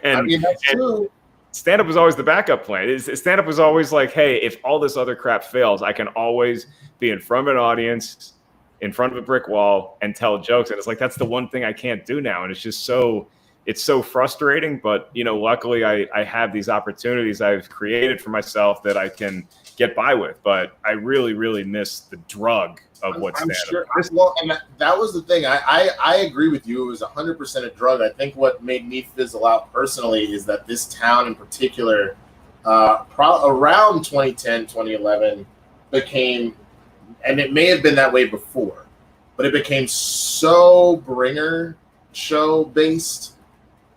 And, I mean, that's true. Stand-up was always the backup plan. Stand-up was always like, hey, if all this other crap fails, I can always be in front of an audience, in front of a brick wall, and tell jokes. And it's like, that's the one thing I can't do now. And it's just it's so frustrating. But, you know, luckily I have these opportunities I've created for myself that I can get by with. But I really, really miss the drug of what stand-up. Sure. Well, and that was the thing. I agree with you. It was 100% a drug. I think what made me fizzle out personally is that this town in particular, around 2010, 2011, became, and it may have been that way before, but it became so bringer show based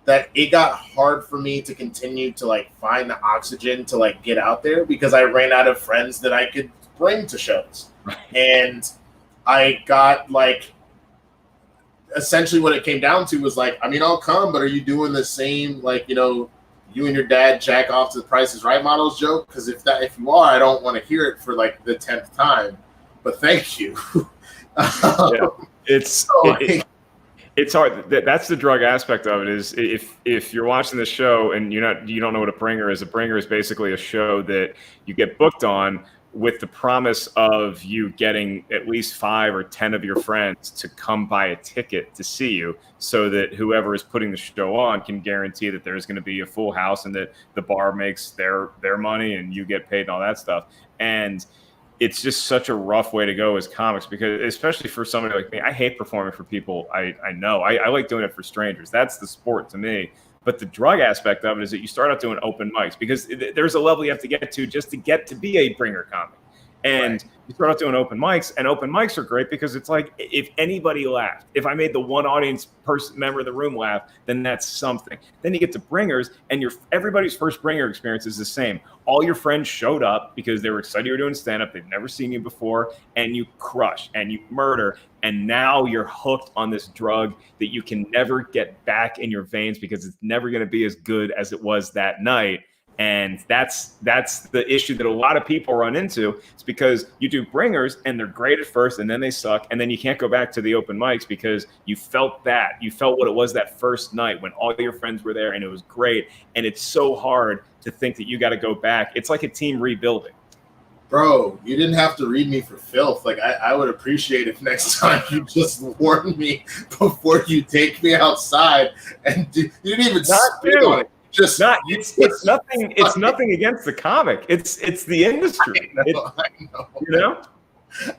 that it got hard for me to continue to like find the oxygen to like get out there, because I ran out of friends that I could bring to shows. And I got like, essentially what it came down to was like, I mean, I'll come, but are you doing the same, like, you know, you and your dad jack off to the Price is Right models joke? Because if you are, I don't want to hear it for like the 10th time, but thank you. Yeah. It's hard. That's the drug aspect of it. Is if you're watching the show and you don't know what a bringer is. A bringer is basically a show that you get booked on with the promise of you getting at least 5 or 10 of your friends to come buy a ticket to see you, so that whoever is putting the show on can guarantee that there's going to be a full house and that the bar makes their money and you get paid and all that stuff. And it's just such a rough way to go as comics, because especially for somebody like me, I hate performing for people I know. I like doing it for strangers. That's the sport to me. But the drug aspect of it is that you start out doing open mics because there's a level you have to get to just to get to be a bringer comic. And you start out doing open mics, and open mics are great because it's like if anybody laughed, if I made the one audience member of the room laugh, then that's something. Then you get to bringers, and everybody's first bringer experience is the same. All your friends showed up because they were excited you were doing stand-up. They've never seen you before, and you crush and you murder, and now you're hooked on this drug that you can never get back in your veins because it's never going to be as good as it was that night. And that's the issue that a lot of people run into. It's because you do bringers and they're great at first and then they suck. And then you can't go back to the open mics because you felt what it was that first night when all your friends were there and it was great. And it's so hard to think that you got to go back. It's like a team rebuilding. Bro, you didn't have to read me for filth. Like I would appreciate if next time you just warn me before you take me outside and you didn't even spit on it. Just not. It's nothing. It's nothing against the comic. It's the industry. I know. You know.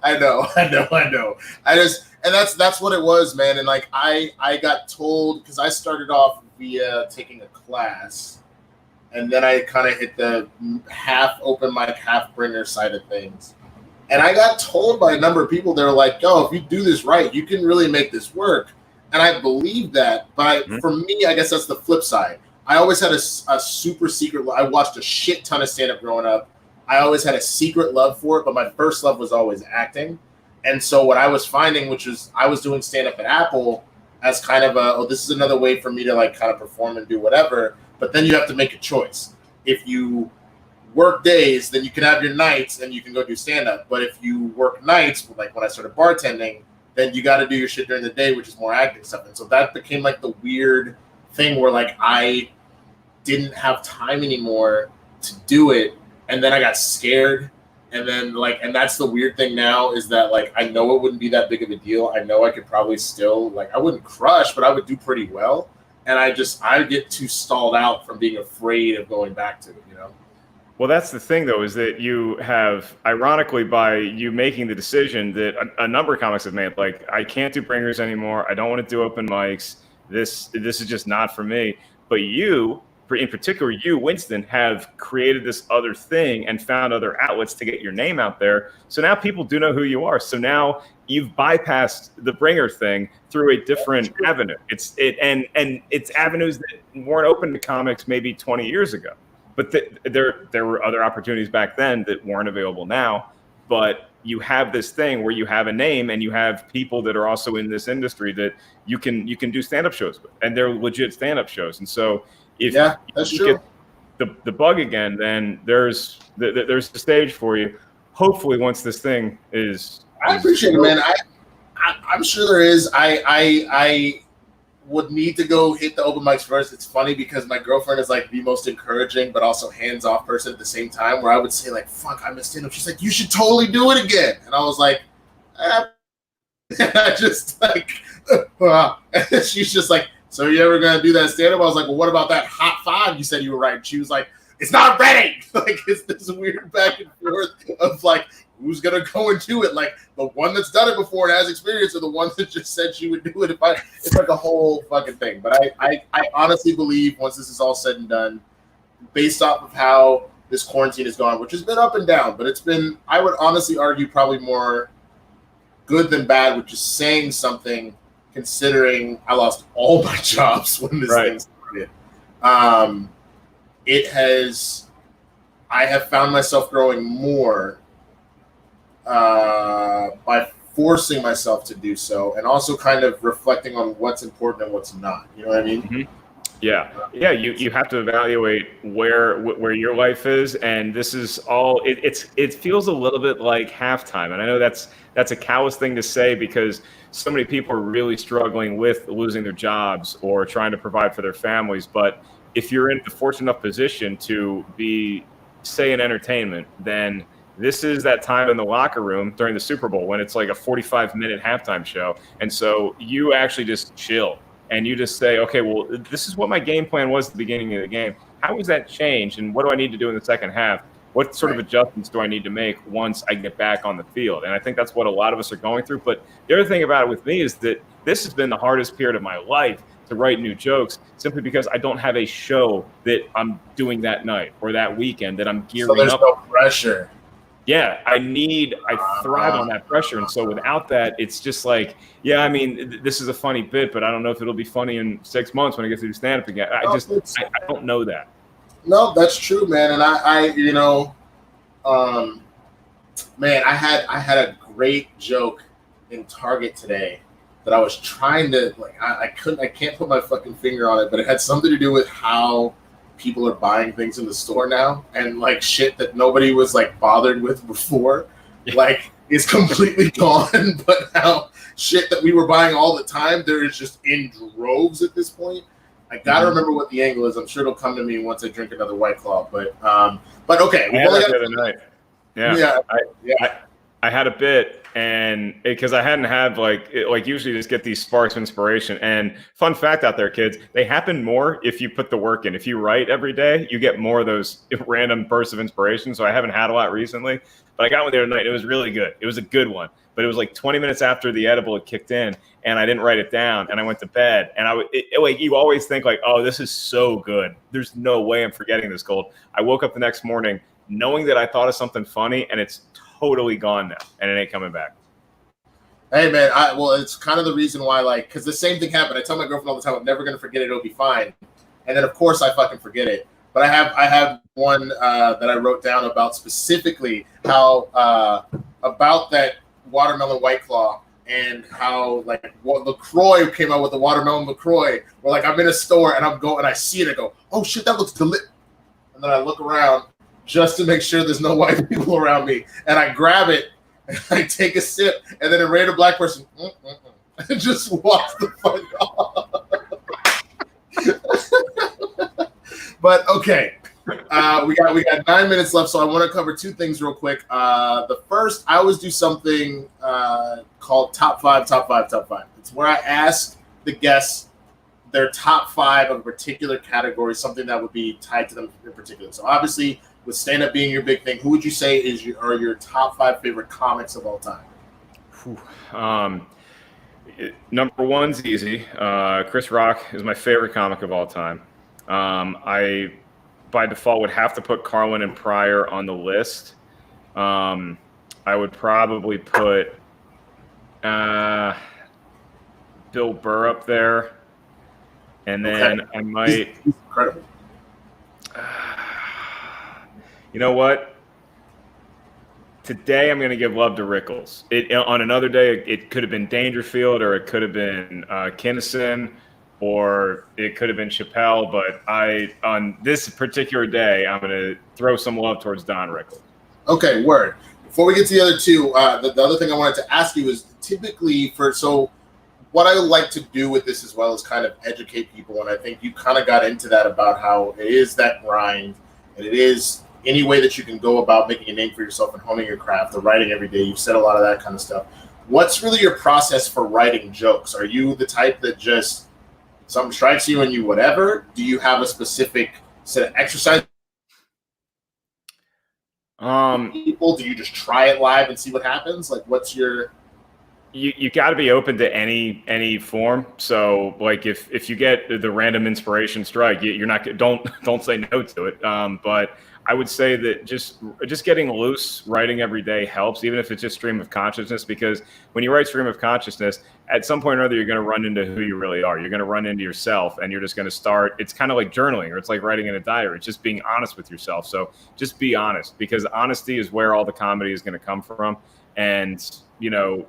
I know. That's what it was, man. And like I got told because I started off via taking a class, and then I kind of hit the half open mic, half bringer side of things. And I got told by a number of people, they were like, "Yo, if you do this right, you can really make this work." And I believe that. But for me, I guess that's the flip side. I always had a super secret. I watched a shit ton of stand-up growing up. I always had a secret love for it, but my first love was always acting. And so what I was finding, which is I was doing stand-up at Apple as kind of this is another way for me to like kind of perform and do whatever. But then you have to make a choice. If you work days, then you can have your nights and you can go do stand-up. But if you work nights, like when I started bartending, then you got to do your shit during the day, which is more acting stuff. And so that became like the weird thing where like I didn't have time anymore to do it, and then I got scared, and then like, and that's the weird thing now is that like I know it wouldn't be that big of a deal. I know I could probably still like I wouldn't crush, but I would do pretty well, and I get too stalled out from being afraid of going back to it, you know. Well, that's the thing though, is that you have, ironically, by you making the decision that a number of comics have made, like I can't do bringers anymore. I don't want to do open mics. This is just not for me. But you, in particular, you, Winston, have created this other thing and found other outlets to get your name out there. So now people do know who you are. So now you've bypassed the bringer thing through a different avenue. It's avenues that weren't open to comics maybe 20 years ago. But there were other opportunities back then that weren't available now. But you have this thing where you have a name and you have people that are also in this industry that you can do stand-up shows with, and they're legit stand-up shows. And so if you get the bug again, then there's the stage for you. Hopefully once this thing is I appreciate it, man. I'm sure there is. I would need to go hit the open mics first. It's funny because my girlfriend is like the most encouraging but also hands-off person at the same time, where I would say like, fuck, I miss stand-up. She's like, you should totally do it again. And I was like, and I just like, and she's just like, so you ever gonna do that stand-up? I was like, well, what about that hot five you said you were writing? She was like, it's not ready. Like it's this weird back and forth of like, who's gonna go and do it? Like the one that's done it before and has experience, or the one that just said she would do it. It's like a whole fucking thing. But I honestly believe once this is all said and done, based off of how this quarantine has gone, which has been up and down, but it's been, I would honestly argue, probably more good than bad, which is saying something, considering I lost all my jobs when this thing started. I have found myself growing more by forcing myself to do so, and also kind of reflecting on what's important and what's not. You know what I mean? Mm-hmm. Yeah. You have to evaluate where your life is, and this is all. It feels a little bit like halftime, and I know that's a callous thing to say because so many people are really struggling with losing their jobs or trying to provide for their families. But if you're in the fortunate enough position to be, say, in entertainment, then this is that time in the locker room during the Super Bowl when it's like a 45-minute halftime show. And so you actually just chill and you just say, okay, well, this is what my game plan was at the beginning of the game. How has that changed? And what do I need to do in the second half? What sort of adjustments do I need to make once I get back on the field? And I think that's what a lot of us are going through. But the other thing about it with me is that this has been the hardest period of my life to write new jokes simply because I don't have a show that I'm doing that night or that weekend that I'm gearing So there's up. no pressure. Yeah, I thrive on that pressure. And so without that, it's just like, yeah, I mean, this is a funny bit, but I don't know if it'll be funny in 6 months when I get to do stand-up again. I don't know that. No, that's true, man. And man, I had a great joke in Target today that I was trying to, like, I can't put my fucking finger on it, but it had something to do with how people are buying things in the store now, and like shit that nobody was like bothered with before, like is completely gone. But now shit that we were buying all the time, there is just in droves at this point. I gotta remember what the angle is. I'm sure it'll come to me once I drink another White Claw. But okay, I had that the other night. Yeah. I had a bit, and because I hadn't had like usually just get these sparks of inspiration. And fun fact out there, kids, they happen more if you put the work in. If you write every day, you get more of those random bursts of inspiration. So I haven't had a lot recently, but I got one the other night. It was really good. It was a good one, but it was like 20 minutes after the edible had kicked in, and I didn't write it down, and I went to bed. And like you always think like, oh, this is so good. There's no way I'm forgetting this gold. I woke up the next morning knowing that I thought of something funny, and it's totally gone now, and it ain't coming back. Hey man, it's kind of the reason why, like, because the same thing happened. I tell my girlfriend all the time, I'm never gonna forget it. It'll be fine. And then of course I fucking forget it. But I have one that I wrote down about specifically how about that watermelon White Claw, and how like what LaCroix came out with the watermelon LaCroix. Where like I'm in a store and I see it, I go, oh shit, that looks delicious. And then I look around just to make sure there's no white people around me, and I grab it and I take a sip, and then a random black person and just walks the fuck off. But okay, we got 9 minutes left, so I want to cover two things real quick. The first, I always do something called top five. It's where I ask the guests their top five of a particular category, something that would be tied to them in particular. So obviously, with stand-up being your big thing, who would you say are your top five favorite comics of all time? Number one's easy. Chris Rock is my favorite comic of all time. I, by default, would have to put Carlin and Pryor on the list. I would probably put Bill Burr up there. And then I might... He's incredible. You know what? Today I'm going to give love to Riggins. On another day, it could have been Dangerfield, or it could have been Kinnison, or it could have been Chappelle. But on this particular day, I'm going to throw some love towards Don Rickles. Okay, word. Before we get to the other two, the other thing I wanted to ask you is typically what I like to do with this as well is kind of educate people, and I think you kind of got into that about how it is that grind, and it is any way that you can go about making a name for yourself and honing your craft, the writing every day. You've said a lot of that kind of stuff. What's really your process for writing jokes? Are you the type that just something strikes you and you whatever? Do you have a specific set of exercises? People, do you just try it live and see what happens? Like, what's your... You got to be open to any form. So like if you get the random inspiration strike, you're not don't say no to it. But I would say that just getting loose, writing every day helps, even if it's just stream of consciousness, because when you write stream of consciousness, at some point or other, you're going to run into who you really are. You're going to run into yourself, and you're just going to start. It's kind of like journaling, or it's like writing in a diary. It's just being honest with yourself. So just be honest, because honesty is where all the comedy is going to come from. And you know,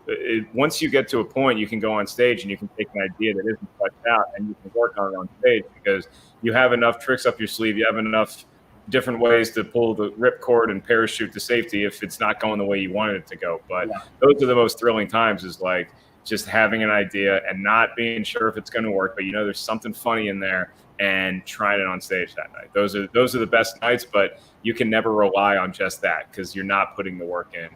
once you get to a point, you can go on stage and you can take an idea that isn't fleshed out and you can work on it on stage, because you have enough tricks up your sleeve. You have enough different ways to pull the ripcord and parachute to safety if it's not going the way you wanted it to go. But those are the most thrilling times, is like just having an idea and not being sure if it's going to work, but you know there's something funny in there, and trying it on stage that night. Those are the best nights, but you can never rely on just that, because you're not putting the work in.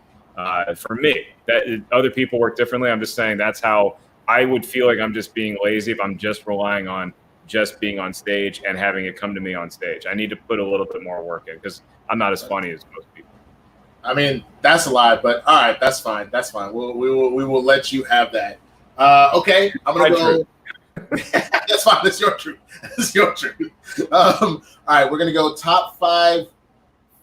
For me, that other people work differently. I'm just saying that's how I would feel like I'm just being lazy if I'm just relying on just being on stage and having it come to me on stage. I need to put a little bit more work in, because I'm not as funny as most people. I mean, that's a lie, but all right, that's fine. That's fine. We will let you have that. Okay, I'm gonna go. That's fine. That's your truth. That's your truth. All right, we're gonna go top 5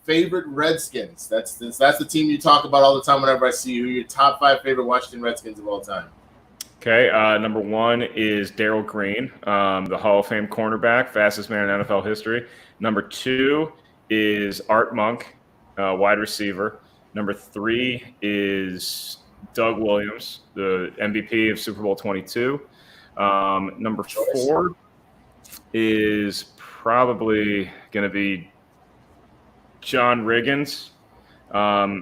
favorite Redskins. That's the team you talk about all the time whenever I see you. Your top 5 favorite Washington Redskins of all time. Okay, number 1 is Darryl Green, the Hall of Fame cornerback, fastest man in NFL history. Number 2 is Art Monk, wide receiver. Number 3 is Doug Williams, the MVP of Super Bowl 22. Number 4 is probably going to be John Riggins,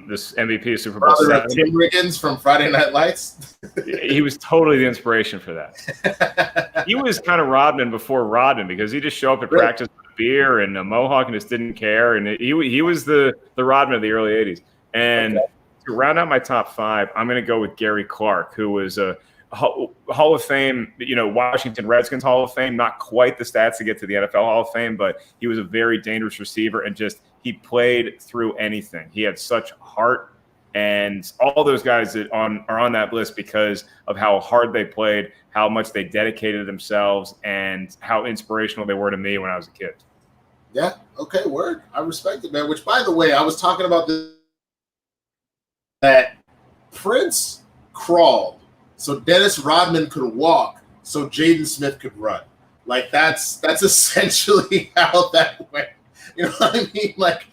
this MVP of Super Bowl 7. Tim Riggins from Friday Night Lights. He was totally the inspiration for that. He was kind of Rodman before Rodman because he just show up at practice with a beer and a mohawk and just didn't care. And he was the Rodman of the early 80s. And to round out my top 5, I'm going to go with Gary Clark, who was a Hall of Fame, Washington Redskins Hall of Fame, not quite the stats to get to the NFL Hall of Fame, but he was a very dangerous receiver and he played through anything. He had such heart, and all those guys that are on that list because of how hard they played, how much they dedicated themselves, and how inspirational they were to me when I was a kid. Yeah, okay, word. I respect it, man. Which, by the way, I was talking about this, that Prince crawled so Dennis Rodman could walk so Jaden Smith could run. Like, that's essentially how that went. You know what I mean? Like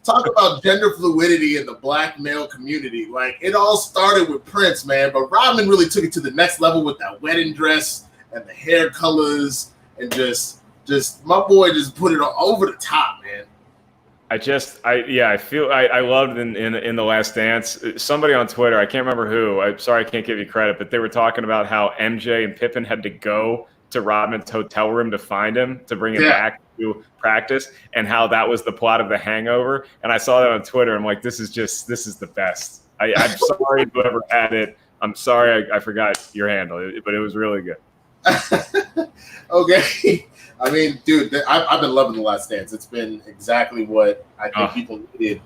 talk about gender fluidity in the black male community. Like, it all started with Prince, man, but Rodman really took it to the next level with that wedding dress and the hair colors and just my boy just put it all over the top, man. I feel I loved in the Last Dance. Somebody on Twitter, I can't remember who. I'm sorry I can't give you credit, but they were talking about how MJ and Pippen had to go to Rodman's hotel room to find him, to bring him back to practice, and how that was the plot of The Hangover. And I saw that on Twitter. I'm like, this is the best. I'm sorry whoever had it. I'm sorry I forgot your handle, but it was really good. Okay. I mean, dude, I've been loving The Last Dance. It's been exactly what I think people needed.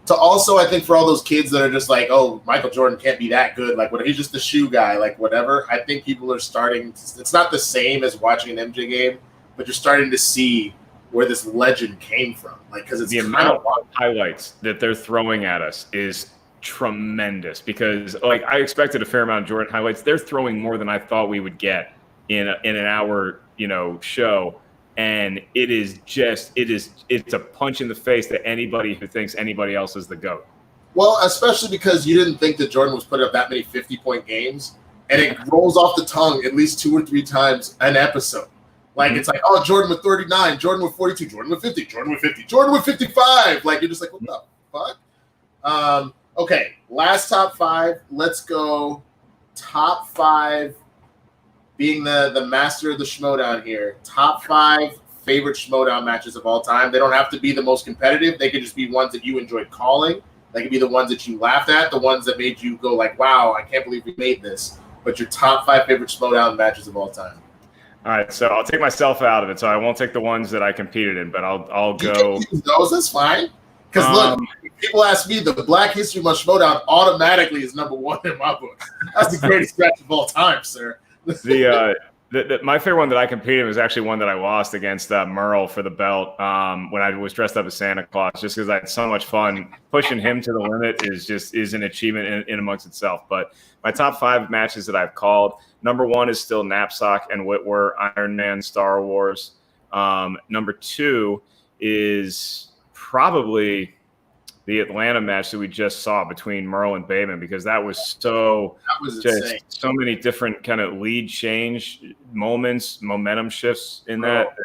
To also, I think for all those kids that are just like, oh, Michael Jordan can't be that good. Like, he's just the shoe guy, like whatever. I think people are starting. It's not the same as watching an MJ game, but you're starting to see where this legend came from. Like, because it's the amount of highlights that they're throwing at us is tremendous. Because like I expected a fair amount of Jordan highlights. They're throwing more than I thought we would get in an hour, show. And it's a punch in the face to anybody who thinks anybody else is the GOAT. Well, especially because you didn't think that Jordan was putting up that many 50-point games, and it rolls off the tongue at least 2 or 3 times an episode. Like, It's like, oh, Jordan with 39, Jordan with 42, Jordan with 50, Jordan with 50, Jordan with 55. Like, you're just like, what the fuck? Okay, last top 5. Let's go top 5. Being the master of the Schmoedown here, top 5 favorite Schmoedown matches of all time. They don't have to be the most competitive. They could just be ones that you enjoyed calling. They could be the ones that you laughed at, the ones that made you go like, wow, I can't believe we made this. But your top 5 favorite Schmoedown matches of all time. All right, so I'll take myself out of it. So I won't take the ones that I competed in, but I'll go. You can use those, that's fine. Because look, people ask me, the Black History Month Schmoedown automatically is number 1 in my book. That's the greatest match of all time, sir. My favorite one that I competed in was actually one that I lost against Merle for the belt when I was dressed up as Santa Claus, just because I had so much fun. Pushing him to the limit is an achievement in amongst itself. But my top 5 matches that I've called, number 1 is still Knapsack and Whitwer, Iron Man, Star Wars. Number 2 is probably the Atlanta match that we just saw between Merle and Bateman, because that was so many different kind of lead change moments, momentum shifts in that.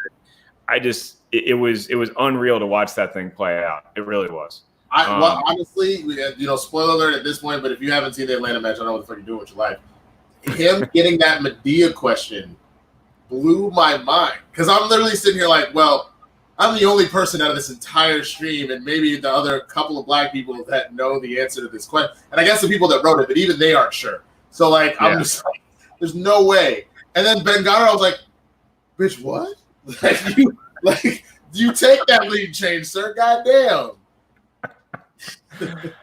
It was unreal to watch that thing play out. It really was. Well, honestly, spoiler alert at this point, but if you haven't seen the Atlanta match, I don't know what the fuck you're doing with your life. Him getting that Medea question blew my mind, because I'm literally sitting here like, well, I'm the only person out of this entire stream, and maybe the other couple of black people that know the answer to this question. And I guess the people that wrote it, but even they aren't sure. So, like, I'm just like, there's no way. And then Ben Goddard, I was like, bitch, what? You take that lead change, sir. Goddamn.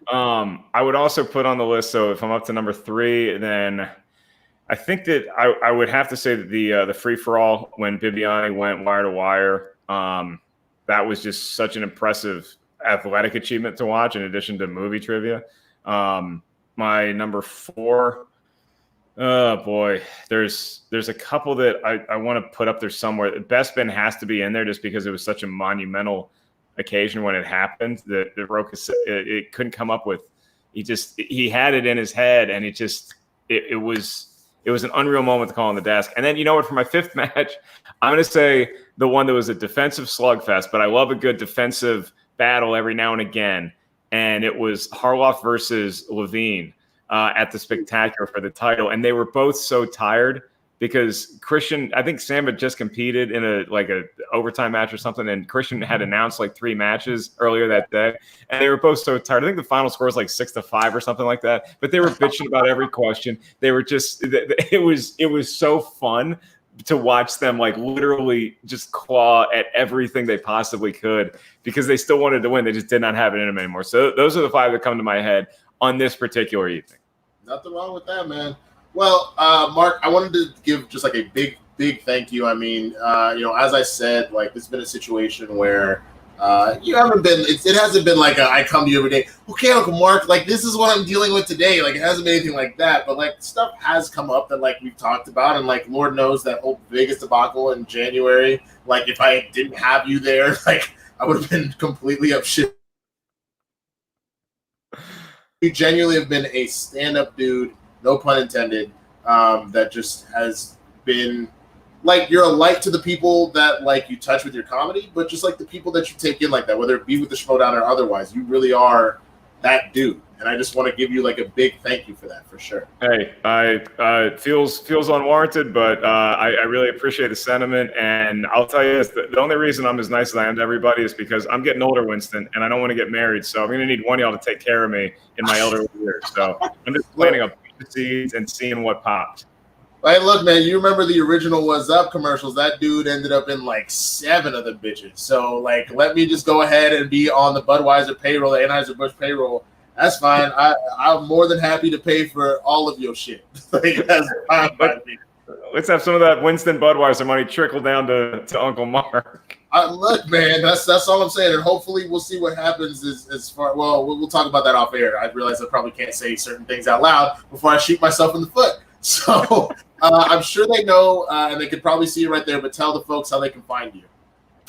I would also put on the list, so if I'm up to number 3, then I think that I would have to say that the free for all when Bibiani went wire to wire, that was just such an impressive athletic achievement to watch. In addition to movie trivia, my number 4. Oh boy, there's a couple that I want to put up there somewhere. Bespin has to be in there just because it was such a monumental occasion when it happened that Roca it couldn't come up with. He had it in his head, and it was an unreal moment to call on the desk. And then, you know what, for my 5th match, I'm going to say the one that was a defensive slugfest, but I love a good defensive battle every now and again. And it was Harloff versus Levine at the Spectacular for the title. And they were both so tired because Christian, I think Sam had just competed in a overtime match or something, and Christian had announced like 3 matches earlier that day, and they were both so tired. I think the final score was like 6-5 or something like that. But they were bitching about every question. They were just it was so fun to watch them like literally just claw at everything they possibly could because they still wanted to win. They just did not have it in them anymore. So those are the 5 that come to my head on this particular evening. Nothing wrong with that, man. Well, Mark, I wanted to give just like a big thank you. I mean, as I said, like this has been a situation where you haven't been. It hasn't been like I come to you every day. Okay, Uncle Mark, like this is what I'm dealing with today. Like it hasn't been anything like that. But like stuff has come up that like we've talked about, and like Lord knows that whole Vegas debacle in January. Like if I didn't have you there, like I would have been completely up shit. You genuinely have been a stand-up dude. No pun intended, that just has been like you're a light to the people that like you touch with your comedy, but just like the people that you take in like that, whether it be with the Schmoedown or otherwise, you really are that dude. And I just want to give you like a big thank you for that, for sure. Hey, it feels unwarranted, but I really appreciate the sentiment. And I'll tell you this, the only reason I'm as nice as I am to everybody is because I'm getting older, Winston, and I don't want to get married. So I'm going to need one of y'all to take care of me in my elderly years. So I'm just planting up the seeds and seeing what popped. Hey, look, man, you remember the original What's Up commercials? That dude ended up in like 7 of them bitches. So like, let me just go ahead and be on the Budweiser payroll, the Anheuser-Busch payroll. That's fine. I'm more than happy to pay for all of your shit. Like, that's fine by me. Let's have some of that Winston Budweiser money trickle down to Uncle Mark. Look, man, that's all I'm saying. And hopefully we'll see what happens as far. Well, we'll talk about that off air. I realize I probably can't say certain things out loud before I shoot myself in the foot. So I'm sure they know, and they could probably see you right there. But tell the folks how they can find you.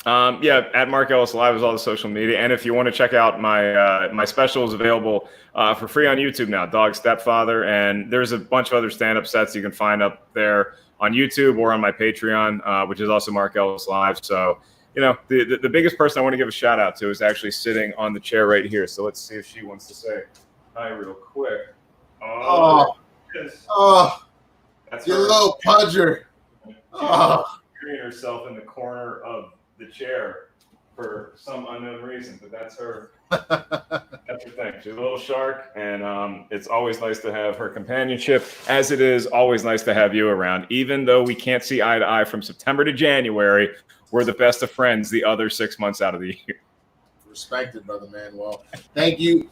At Mark Ellis Live is all the social media, and if you want to check out my special is available for free on YouTube now, Dog Stepfather, and there's a bunch of other stand-up sets you can find up there on YouTube or on my Patreon, which is also Mark Ellis Live. So, the biggest person I want to give a shout out to is actually sitting on the chair right here. So let's see if she wants to say hi real quick. That's you little pudger. She's herself in the corner of the chair for some unknown reason, but that's her. That's her thing. She's a little shark, and it's always nice to have her companionship, as it is always nice to have you around. Even though we can't see eye to eye from September to January, we're the best of friends the other 6 months out of the year. Respected, brother, man. Well, thank you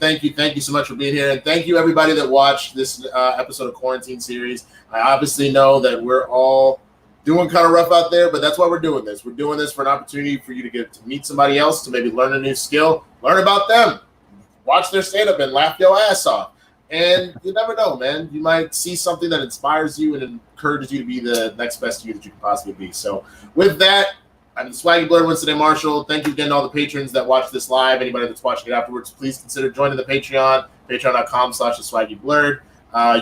so much for being here, and thank you everybody that watched this episode of Quarantine Series. I obviously know that we're all doing kind of rough out there, but that's why we're doing this. We're doing this for an opportunity for you to get to meet somebody else, to maybe learn a new skill, learn about them, watch their stand-up, and laugh your ass off. And you never know, man. You might see something that inspires you and encourages you to be the next best you that you can possibly be. So with that, I'm the Swaggy Blurred, Winston A. Marshall. Thank you again to all the patrons that watch this live. Anybody that's watching it afterwards, please consider joining the Patreon, patreon.com/theswaggyblurred.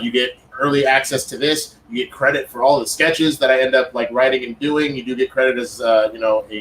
You get early access to this. You get credit for all the sketches that I end up like writing and doing. You do get credit as a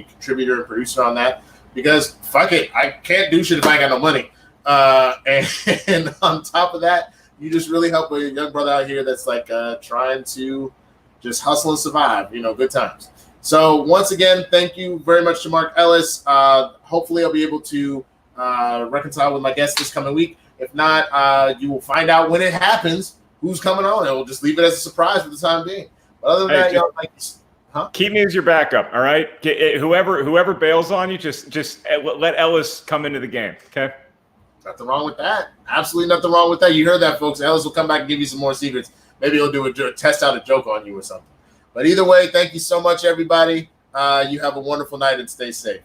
contributor and producer on that, because fuck it, I can't do shit if I ain't got no money. And on top of that, you just really help a young brother out here that's like trying to just hustle and survive. Good times. So once again, thank you very much to Mark Ellis. Hopefully I'll be able to reconcile with my guest this coming week. If not, you will find out when it happens who's coming on, and we'll just leave it as a surprise for the time being. But other than that, y'all, keep me as your backup, all right? Whoever bails on you, just let Ellis come into the game, okay? Nothing wrong with that. Absolutely nothing wrong with that. You heard that, folks. Ellis will come back and give you some more secrets. Maybe he'll do test out a joke on you or something. But either way, thank you so much, everybody. You have a wonderful night and stay safe.